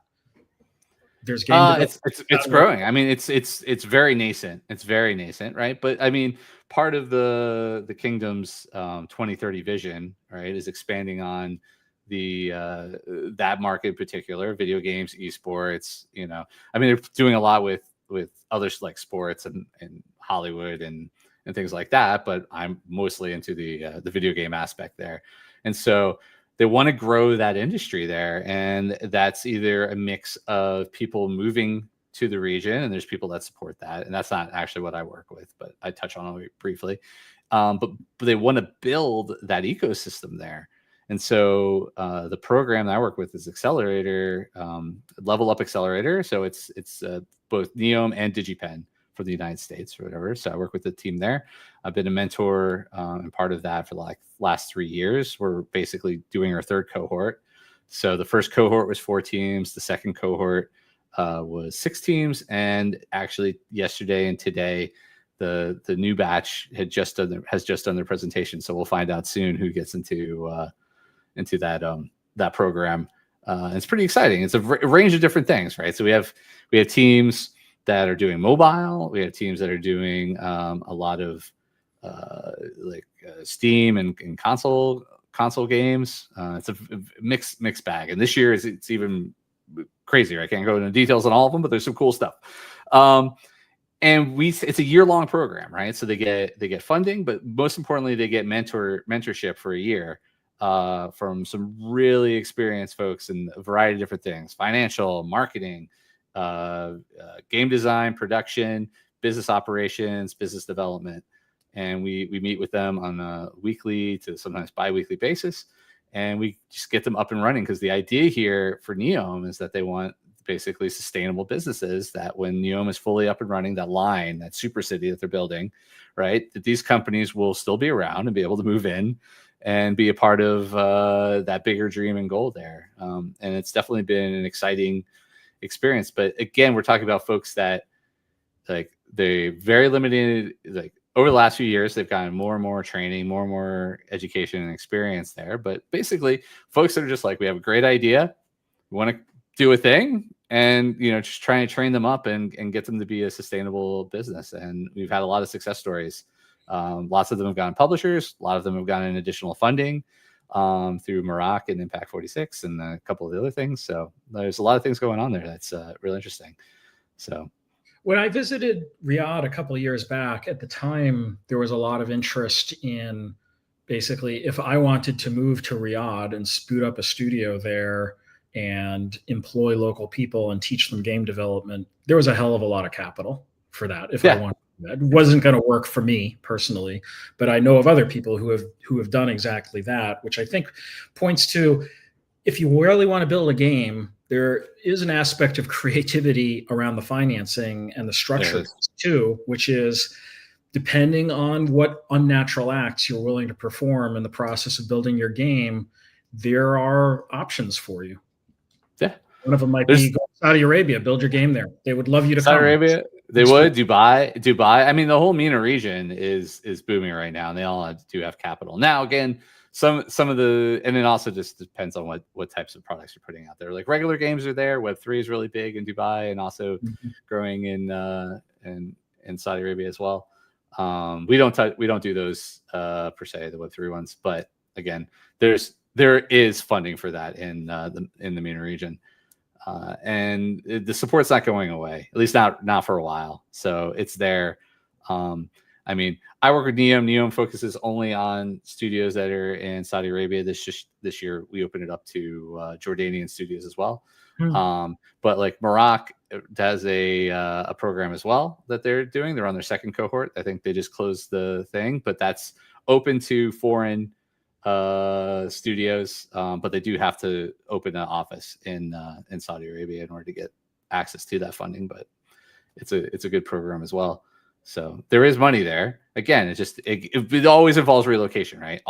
There's game. It's growing. I mean, it's very nascent. It's very nascent, right? But I mean, part of the kingdom's 2030 vision, right, is expanding on the that market in particular, video games, esports. I mean, they're doing a lot with others like sports and Hollywood and things like that. But I'm mostly into the video game aspect there, and so they want to grow that industry there. And that's either a mix of people moving to the region, and there's people that support that. And that's not actually what I work with, but I touch on it briefly. But they want to build that ecosystem there. And so the program that I work with is Accelerator, Level Up Accelerator. So it's both Neom and DigiPen for the United States or whatever. So I work with the team there. I've been a mentor and part of that for like last 3 years. We're basically doing our third cohort. So the first cohort was 4 teams. The second cohort was 6 teams. And actually yesterday and today, the new batch has just done their presentation. So we'll find out soon who gets into that program. It's pretty exciting. It's a range of different things, right? So we have teams that are doing mobile. We have teams that are doing a lot of Steam and console games. It's a mixed bag. And this year it's even crazier. I can't go into details on all of them, but there's some cool stuff. And it's a year-long program, right? So they get funding, but most importantly, they get mentorship for a year from some really experienced folks in a variety of different things: financial, marketing, game design, production, business operations, business development. And we meet with them on a weekly to sometimes bi-weekly basis. and we just get them up and running. Because the idea here for Neom is that they want basically sustainable businesses, that when Neom is fully up and running, that line, that super city that they're building, right, that these companies will still be around and be able to move in and be a part of that bigger dream and goal there. And it's definitely been an exciting experience. But again, we're talking about folks that, like, they very limited, like, over the last few years, they've gotten more and more training, more and more education and experience there. But basically, folks that are just like, we have a great idea, we want to do a thing, and, you know, just trying to train them up and get them to be a sustainable business. And we've had a lot of success stories. Lots of them have gotten publishers. A lot of them have gotten additional funding through Maroc and Impact 46 and a couple of the other things. So there's a lot of things going on there that's really interesting. So when I visited Riyadh a couple of years back, at the time, there was a lot of interest in, basically, if I wanted to move to Riyadh and spoot up a studio there and employ local people and teach them game development, there was a hell of a lot of capital for that. If I wanted that, it wasn't going to work for me personally, but I know of other people who have done exactly that, which I think points to, if you really want to build a game, there is an aspect of creativity around the financing and the structure too, which is, depending on what unnatural acts you're willing to perform in the process of building your game, there are options for you. Yeah. One of them might be go to Saudi Arabia, build your game there. They would love you to Saudi come. Arabia, they would. Dubai. I mean, the whole MENA region is booming right now, and they all do have capital. Now, again, some of the, and it also just depends on what types of products you're putting out there. Like, regular games are there. Web3 is really big in Dubai, and also growing in Saudi Arabia as well. We don't do those per se, the Web3 ones, but again, there is funding for that in the MENA region, and the support's not going away, at least not for a while. So it's there. I mean, I work with Neom. Neom focuses only on studios that are in Saudi Arabia. This year we opened it up to Jordanian studios as well. But like Maroc does a program as well that they're doing. They're on their second cohort. I think they just closed the thing, but that's open to foreign studios. But they do have to open an office in Saudi Arabia in order to get access to that funding. But it's a good program as well. So there is money there. Again, it always involves relocation, right?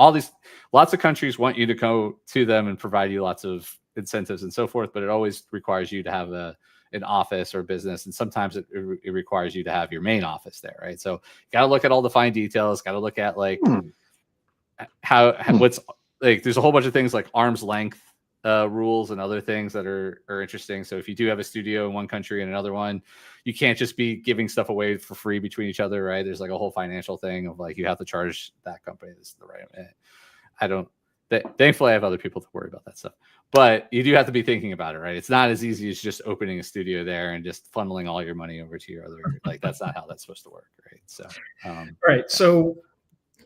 Lots of countries want you to go to them and provide you lots of incentives and so forth, but it always requires you to have an office or business, and sometimes it requires you to have your main office there, right? So got to look at all the fine details. Got to look at like how what's like. There's a whole bunch of things like arm's length rules and other things that are interesting. So if you do have a studio in one country and another one, you can't just be giving stuff away for free between each other, right? There's like a whole financial thing of like, you have to charge that company this is the right. Thankfully I have other people to worry about that stuff, but you do have to be thinking about it, right? It's not as easy as just opening a studio there and just funneling all your money over to your other, like, that's not how that's supposed to work, right? So right. So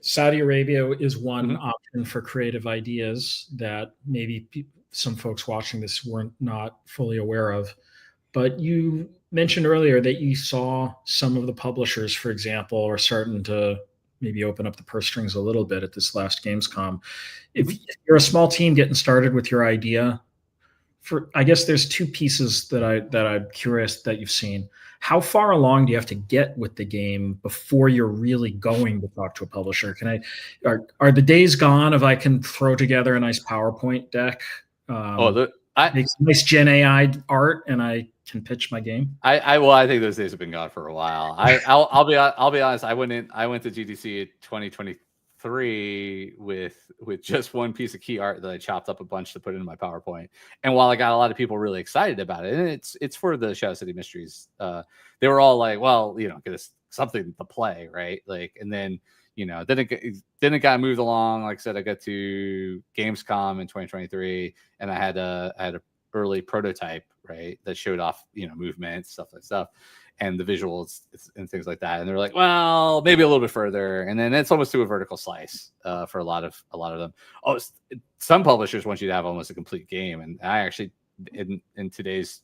Saudi Arabia is one option for creative ideas that maybe some folks watching this weren't not fully aware of. But you mentioned earlier that you saw some of the publishers, for example, are starting to maybe open up the purse strings a little bit at this last Gamescom. If you're a small team getting started with your idea, I guess there's two pieces that I'm curious that you've seen. How far along do you have to get with the game before you're really going to talk to a publisher? Are the days gone of I can throw together a nice PowerPoint deck, make some nice Gen AI art, and I can pitch my game? I think those days have been gone for a while. I'll be honest. I went to GDC 2023 with just one piece of key art that I chopped up a bunch to put into my PowerPoint. And while I got a lot of people really excited about it, and it's for the Shadow City Mysteries, they were all like, well, get us something to play, right? Like, and then then it got moved along. Like I said, I got to Gamescom in 2023, and I had a early prototype, right, that showed off movement, stuff, and the visuals and things like that. And they're like, well, maybe a little bit further, and then it's almost to a vertical slice for a lot of them. Some publishers want you to have almost a complete game, and I actually in today's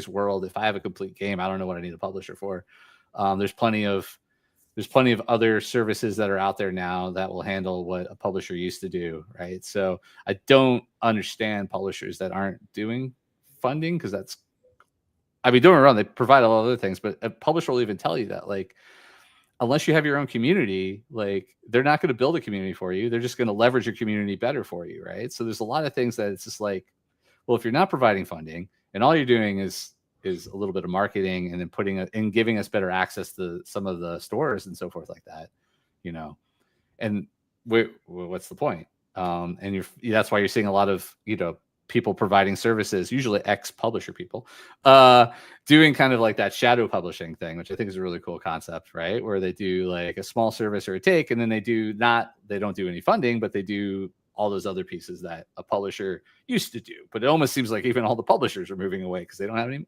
world, if I have a complete game, I don't know what I need a publisher for. There's plenty of there's plenty of other services that are out there now that will handle what a publisher used to do, right? So I don't understand publishers that aren't doing funding, because don't get me wrong, they provide a lot of other things, but a publisher will even tell you that, like, unless you have your own community, like, they're not going to build a community for you. They're just going to leverage your community better for you, right? So there's a lot of things that it's just like, well, if you're not providing funding and all you're doing is a little bit of marketing and then giving us better access to some of the stores and so forth like that, and what's the point? And that's why you're seeing a lot of, people providing services, usually ex-publisher people, doing kind of like that shadow publishing thing, which I think is a really cool concept, right? Where they do like a small service or a take, and then they don't do any funding, but they do all those other pieces that a publisher used to do. But it almost seems like even all the publishers are moving away because they don't have any,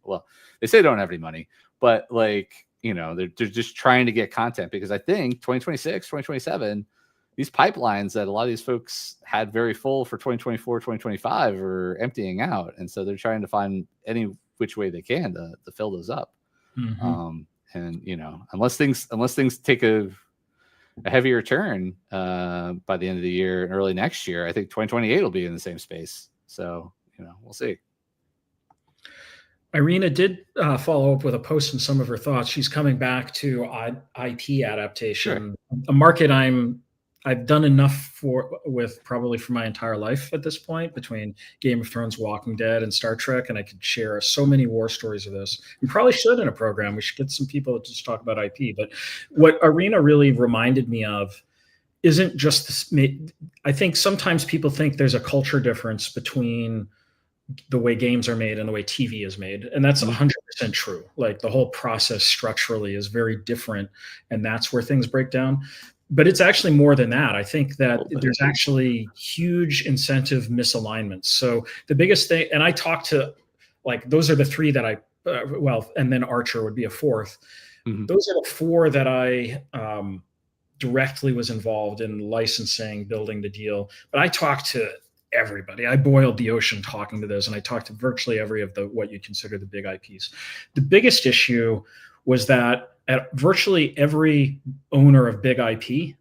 they say they don't have any money, but like, they're just trying to get content, because I think 2026, 2027, these pipelines that a lot of these folks had very full for 2024, 2025 are emptying out. And so they're trying to find any which way they can to fill those up. Mm-hmm. And, unless things take a heavier turn by the end of the year and early next year, I think 2028 will be in the same space. So, we'll see. Irina did follow up with a post and some of her thoughts. She's coming back to IP adaptation, sure. A market I've done enough with probably for my entire life at this point, between Game of Thrones, Walking Dead, and Star Trek, and I could share so many war stories of this. We probably should in a program. We should get some people to just talk about IP. But what Irina really reminded me of isn't just this. I think sometimes people think there's a culture difference between the way games are made and the way TV is made. And that's 100% true. Like, the whole process structurally is very different, and that's where things break down. But it's actually more than that. I think that there's actually huge incentive misalignments. So the biggest thing, and I talked to, like, those are the three that and then Archer would be a fourth. Mm-hmm. Those are the four that I directly was involved in licensing, building the deal. But I talked to everybody. I boiled the ocean talking to those, and I talked to virtually every of what you consider the big IPs. The biggest issue was that at virtually every owner of big IP,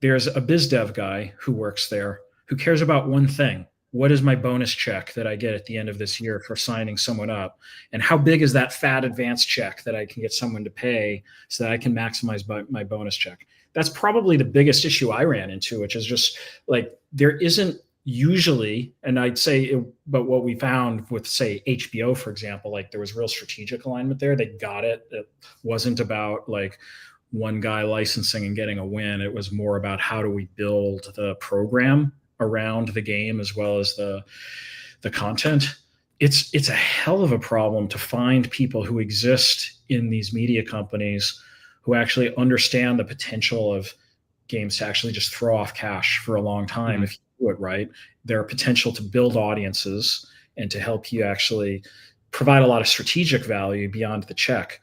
there's a biz dev guy who works there who cares about one thing. What is my bonus check that I get at the end of this year for signing someone up? And how big is that fat advance check that I can get someone to pay so that I can maximize my bonus check? That's probably the biggest issue I ran into, which is just like, there isn't usually, and I'd say, but what we found with, say, HBO, for example, like, there was real strategic alignment there. They got it. It wasn't about like one guy licensing and getting a win. It was more about how do we build the program around the game as well as the content. It's a hell of a problem to find people who exist in these media companies who actually understand the potential of games to actually just throw off cash for a long time. Mm-hmm. If you do it right, there are potential to build audiences and to help you actually provide a lot of strategic value beyond the check.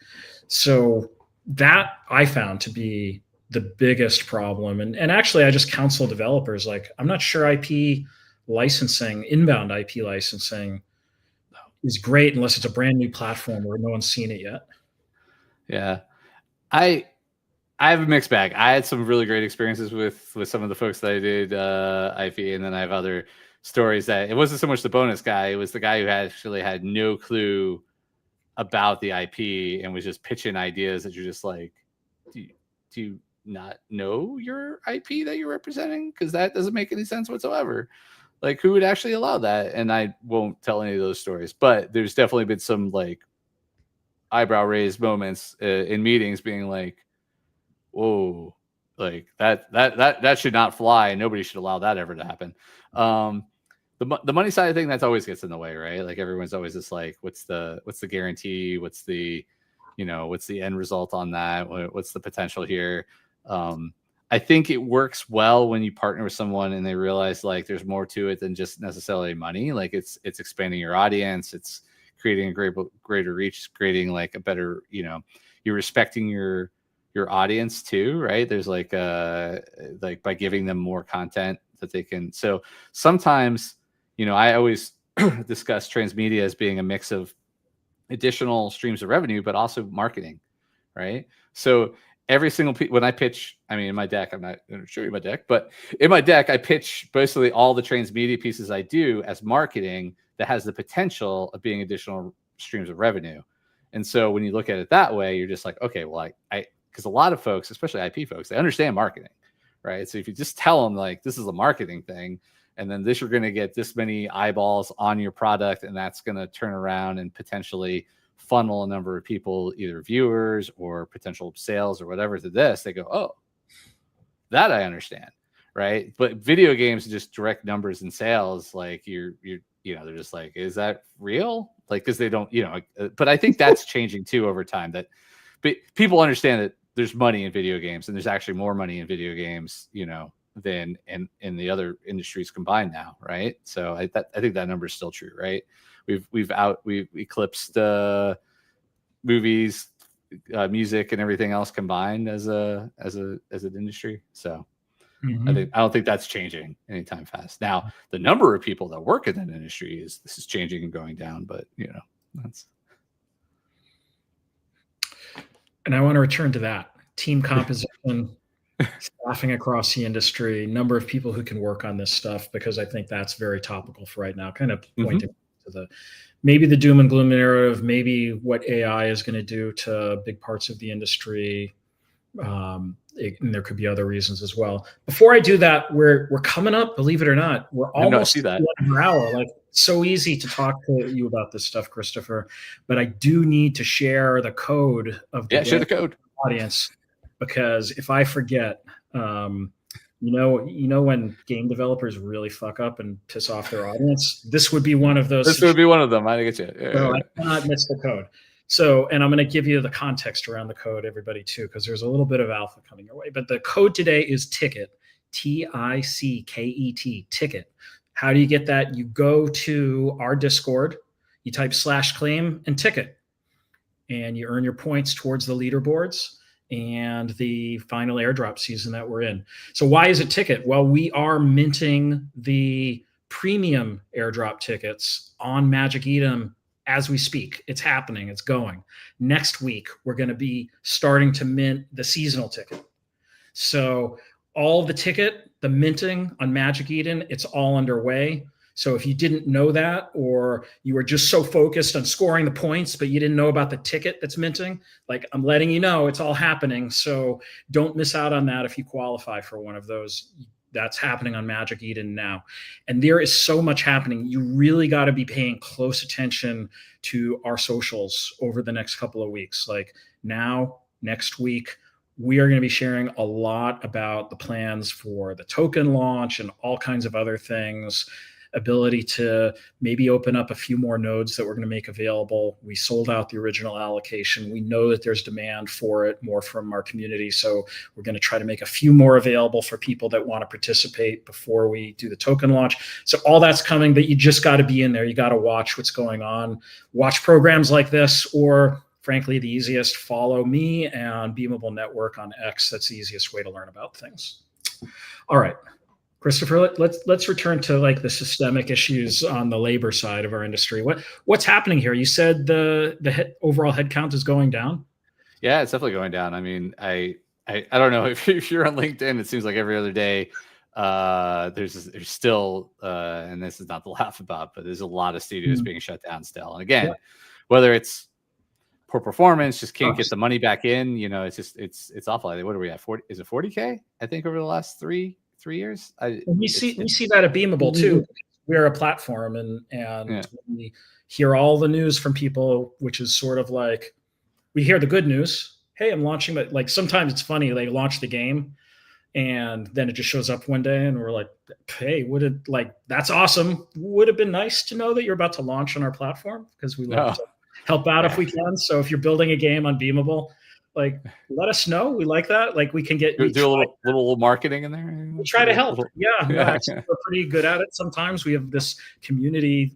So that I found to be the biggest problem. And actually, I just counsel developers, like, I'm not sure IP licensing, inbound IP licensing, is great unless it's a brand new platform where no one's seen it yet. Yeah. I have a mixed bag. I had some really great experiences with some of the folks that I did IP, and then I have other stories that it wasn't so much the bonus guy. It was the guy who actually had no clue about the IP and was just pitching ideas that you're just like, do you not know your IP that you're representing? Because that doesn't make any sense whatsoever. Like, who would actually allow that? And I won't tell any of those stories, but there's definitely been some like eyebrow raised moments in meetings being like, whoa, like that should not fly. Nobody should allow that ever to happen. The money side of thing, that's always gets in the way, right? Like, everyone's always just like, what's the guarantee? What's the end result on that? What's the potential here? I think it works well when you partner with someone and they realize like there's more to it than just necessarily money. Like, it's expanding your audience. It's creating a greater reach, creating like a better, you're respecting your audience too, right? There's like by giving them more content that they can. So sometimes, I always discuss Transmedia as being a mix of additional streams of revenue, but also marketing, right? So every single when I pitch, I mean, in my deck, I'm not going to show you my deck, but in my deck, I pitch basically all the Transmedia pieces I do as marketing that has the potential of being additional streams of revenue. And so when you look at it that way, you're just like, okay, well, because a lot of folks, especially IP folks, they understand marketing, right? So if you just tell them like, this is a marketing thing, and then you're going to get this many eyeballs on your product, and that's going to turn around and potentially funnel a number of people, either viewers or potential sales or whatever, to this, they go, oh, that I understand, right? But video games, just direct numbers and sales, like you're they're just like, is that real? Like, because they don't, but I think that's changing too over time, that people understand that there's money in video games, and there's actually more money in video games, than in the other industries combined now, right? So I think that number is still true, right? We've eclipsed movies, music, and everything else combined as an industry. So I don't think that's changing anytime fast. Now the number of people that work in that industry is changing and going down, but that's. And I want to return to that team composition. Staffing across the industry, number of people who can work on this stuff, because I think that's very topical for right now. Kind of pointing to maybe the doom and gloom narrative, maybe what AI is going to do to big parts of the industry. And there could be other reasons as well. Before I do that, we're coming up, believe it or not, we're almost at an hour. Like, so easy to talk to you about this stuff, Christopher, but I do need to share the code of the share the code audience. Because if I forget, when game developers really fuck up and piss off their audience, this would be one of those. This would be one of them. I get you. So I cannot miss the code. So, and I'm going to give you the context around the code, everybody, too, because there's a little bit of alpha coming your way. But the code today is TICKET, TICKET, TICKET. How do you get that? You go to our Discord, you type /claim and TICKET, and you earn your points towards the leaderboards and the final airdrop season that we're in. So why is it TICKET? Well, we are minting the premium airdrop tickets on Magic Eden as we speak. It's happening. It's going. Next week, we're going to be starting to mint the seasonal ticket. So all the ticket, the minting on Magic Eden, it's all underway. So if you didn't know that, or you were just so focused on scoring the points, but you didn't know about the ticket that's minting, like, I'm letting you know it's all happening. So don't miss out on that if you qualify for one of those. That's happening on Magic Eden now. And there is so much happening. You really got to be paying close attention to our socials over the next couple of weeks. Like now, next week, we are going to be sharing a lot about the plans for the token launch and all kinds of other things. Ability to maybe open up a few more nodes that we're going to make available. We sold out the original allocation. We know that there's demand for it, more from our community. So we're going to try to make a few more available for people that want to participate before we do the token launch. So all that's coming, but you just got to be in there. You got to watch what's going on, watch programs like this, or frankly, the easiest, follow me and Beamable Network on X. That's the easiest way to learn about things. All right. Christopher, let's return to like the systemic issues on the labor side of our industry. What's happening here? You said the overall headcount is going down. Yeah, it's definitely going down. I mean, I don't know if you're on LinkedIn. It seems like every other day there's still, and this is not to laugh about, but there's a lot of studios being shut down still. And again, whether it's poor performance, just can't get the money back in. It's just it's awful. What are we at? 40? Is it 40K? I think over the last 3 years. We see that at Beamable too. We're a platform, and we hear all the news from people, which is sort of like, we hear the good news. Hey, I'm launching, but like sometimes it's funny, they launch the game and then it just shows up one day and we're like, hey, that's awesome. Would have been nice to know that you're about to launch on our platform, because we love to help out if we can. So if you're building a game on Beamable, like, let us know. We like that. Like, we can do a little marketing in there. We try to help. We're pretty good at it. Sometimes we have this community.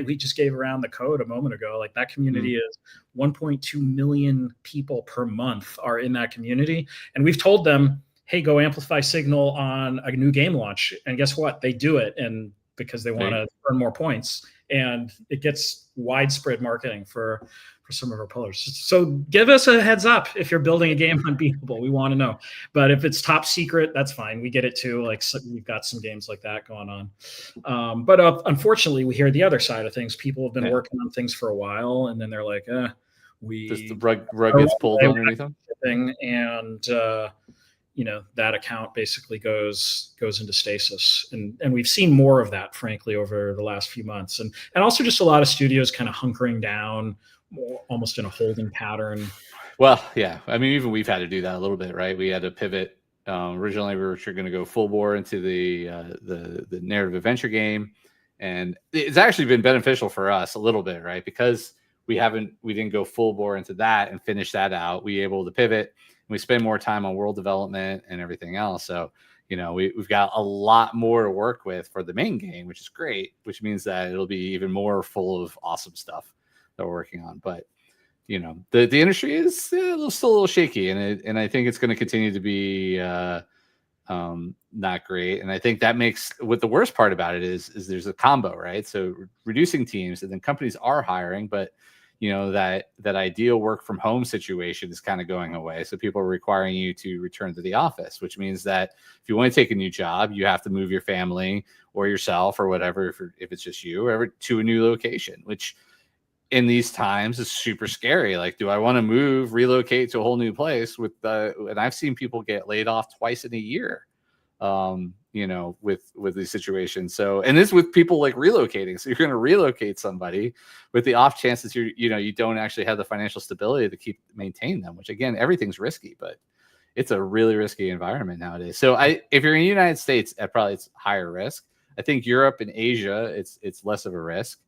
We just gave around the code a moment ago. Like, that community is 1.2 million people per month are in that community. And we've told them, hey, go amplify signal on a new game launch. And guess what? They do it. And because they want to earn more points, and it gets widespread marketing for some of our pillars. So give us a heads up if you're building a game unbeatable. We want to know. But if it's top secret, that's fine. We get it too. Like, so we've got some games like that going on. But unfortunately, we hear the other side of things. People have been working on things for a while, and then they're like, just the rug gets pulled underneath them. And that account basically goes into stasis, and we've seen more of that, frankly, over the last few months, and also just a lot of studios kind of hunkering down, almost in a holding pattern. Well, yeah, I mean, even we've had to do that a little bit, right? We had to pivot. Originally, we were going to go full bore into the narrative adventure game, and it's actually been beneficial for us a little bit, right? Because we didn't go full bore into that and finish that out. We were able to pivot. We spend more time on world development and everything else. So, we've got a lot more to work with for the main game, which is great, which means that it'll be even more full of awesome stuff that we're working on. But, the industry is still a little shaky, and I think it's going to continue to be not great. And I think that makes what the worst part about it is there's a combo, right? So reducing teams, and then companies are hiring, but that ideal work from home situation is kind of going away. So people are requiring you to return to the office, which means that if you want to take a new job, you have to move your family or yourself or whatever, if it's just you, or to a new location, which in these times is super scary. Like, do I want to relocate to a whole new place and I've seen people get laid off twice in a year, with these situations. So, and this with people like relocating. So you're going to relocate somebody with the off chance that you don't actually have the financial stability to maintain them, which again, everything's risky, but it's a really risky environment nowadays. So if you're in the United States, it's higher risk. I think Europe and Asia, it's less of a risk.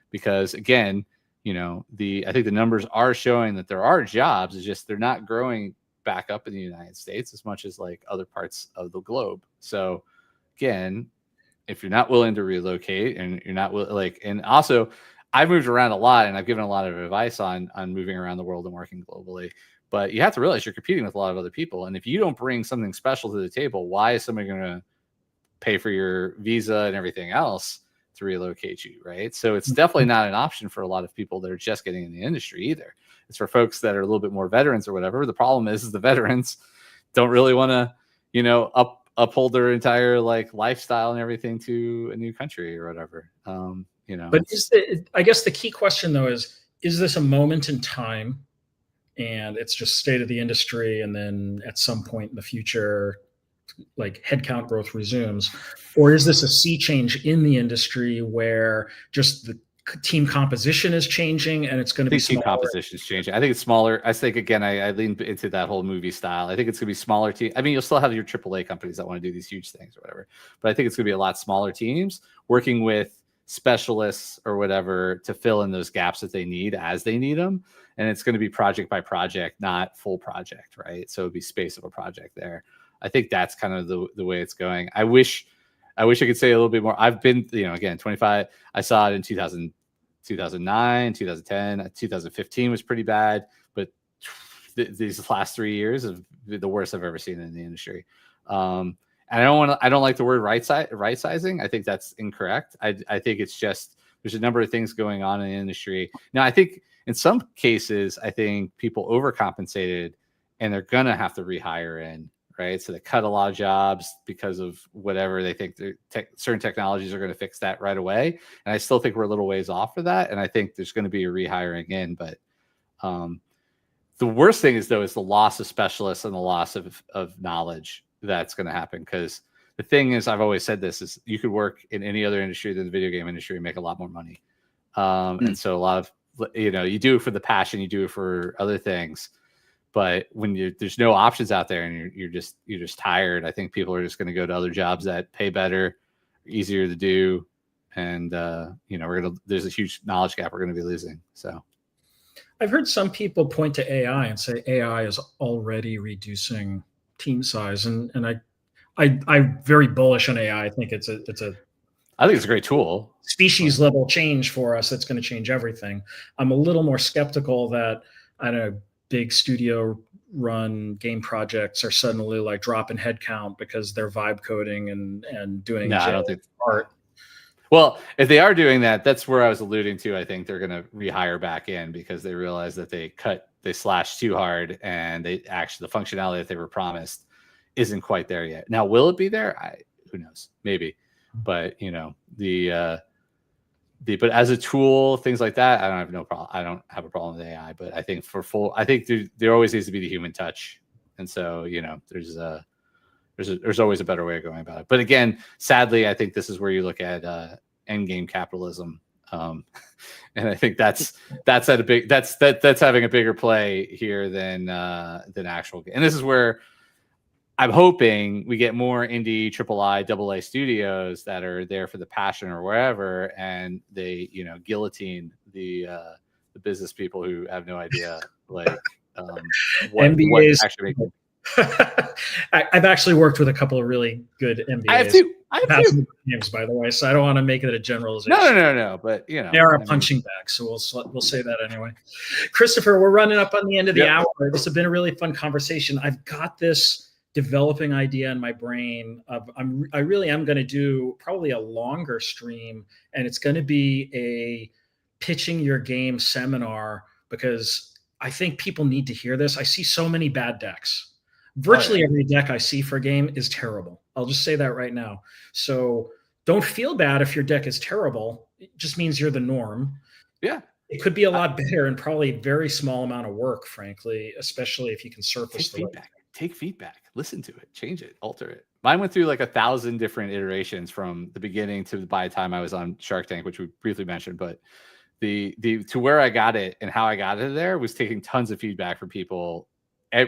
Because again, I think the numbers are showing that there are jobs. It's just they're not growing back up in the United States as much as like other parts of the globe. So again, if you're not willing to relocate and you're not and also I've moved around a lot and I've given a lot of advice on moving around the world and working globally, but you have to realize you're competing with a lot of other people. And if you don't bring something special to the table, why is somebody going to pay for your visa and everything else to relocate you, right? So it's definitely not an option for a lot of people that are just getting in the industry either. It's for folks that are a little bit more veterans or whatever. The problem is the veterans don't really want to, uphold their entire lifestyle and everything to a new country or whatever. But I guess the key question though is this a moment in time, and it's just state of the industry, and then at some point in the future, headcount growth resumes, or is this a sea change in the industry where just the team composition is changing and it's going to be smaller? Team composition is changing. I think it's smaller. I think again, I lean into that whole movie style. I think it's going to be smaller team. I mean, you'll still have your AAA companies that want to do these huge things or whatever, but I think it's going to be a lot smaller teams working with specialists or whatever to fill in those gaps that they need as they need them. And it's going to be project by project, not full project, right? So it'd be space of a project there. I think that's kind of the way it's going. I wish I could say a little bit more. I've been, again, 25. I saw it in 2009, 2010, 2015 was pretty bad, but these last 3 years have been the worst I've ever seen in the industry. And I don't like the word right sizing. I think that's incorrect. I think it's just there's a number of things going on in the industry. Now, I think in some cases, I think people overcompensated and they're gonna have to rehire in. Right. So they cut a lot of jobs because of whatever they think certain technologies are going to fix that right away. And I still think we're a little ways off for that. And I think there's going to be a rehiring in. But the worst thing is the loss of specialists and the loss of knowledge that's going to happen. Because the thing is, I've always said this, is you could work in any other industry than the video game industry and make a lot more money. And so a lot of, you do it for the passion, you do it for other things. But when there's no options out there and you're just tired, I think people are just going to go to other jobs that pay better, easier to do, and there's a huge knowledge gap we're going to be losing. So, I've heard some people point to AI and say AI is already reducing team size, and I'm very bullish on AI. I think it's a great tool, species level change for us. That's going to change everything. I'm a little more skeptical that big studio run game projects are suddenly like dropping headcount because they're vibe coding and doing No, I don't think art. Well, if they are doing that, that's where I was alluding to. I think they're going to rehire back in because they realize that they slashed too hard, and the functionality that they were promised isn't quite there yet. Now, will it be there? Who knows? Maybe, but but as a tool, things like that, I don't have a problem with AI. But I think there always needs to be the human touch, and so there's always a better way of going about it. But again, sadly, I think this is where you look at end game capitalism, and I think that's having a bigger play here than actual. And this is where I'm hoping we get more indie, AAA, AA studios that are there for the passion or wherever, and they guillotine the business people who have no idea what actually making. I've actually worked with a couple of really good MBAs. I have two names, by the way, so I don't want to make it a generalization. No. But they are punching bag, so we'll say that anyway. Christopher, we're running up on the end of the hour. This has been a really fun conversation. I've got this developing idea in my brain of I really am going to do probably a longer stream, and it's going to be a pitching your game seminar, because I think people need to hear this. I see so many bad decks. Virtually every deck I see for a game is terrible. I'll just say that right now. So don't feel bad if your deck is terrible. It just means you're the norm. Yeah. It could be a lot better and probably a very small amount of work, frankly, especially if you can surface the feedback. Take feedback, listen to it, change it, alter it. Mine went through like 1,000 different iterations from the beginning to by the time I was on Shark Tank, which we briefly mentioned. But the to where I got it and how I got it there was taking tons of feedback from people.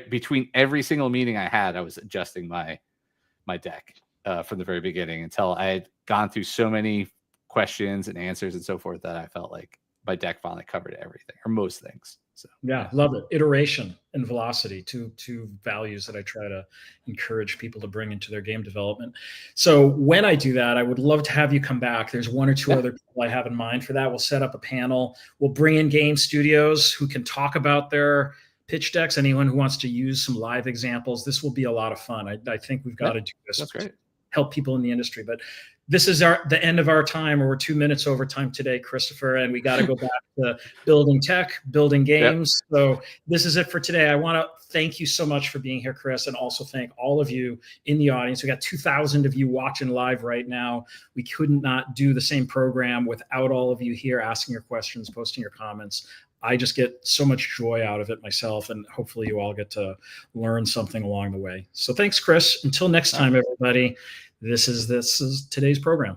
Between every single meeting I had, I was adjusting my deck from the very beginning until I had gone through so many questions and answers and so forth that I felt like my deck finally covered everything or most things. So yeah, love it. Iteration and velocity, two values that I try to encourage people to bring into their game development. So when I do that, I would love to have you come back. There's one or two other people I have in mind for that. We'll set up a panel. We'll bring in game studios who can talk about their pitch decks. Anyone who wants to use some live examples. This will be a lot of fun. I think we've got to do this to help people in the industry. But this is the end of our time, or we're 2 minutes over time today, Christopher, and we got to go back to building tech, building games. So this is it for today. I want to thank you so much for being here, Chris, and also thank all of you in the audience. We got 2,000 of you watching live right now. We could not do the same program without all of you here asking your questions, posting your comments. I just get so much joy out of it myself, and hopefully you all get to learn something along the way. So thanks, Chris. Until next time, everybody, this is today's program.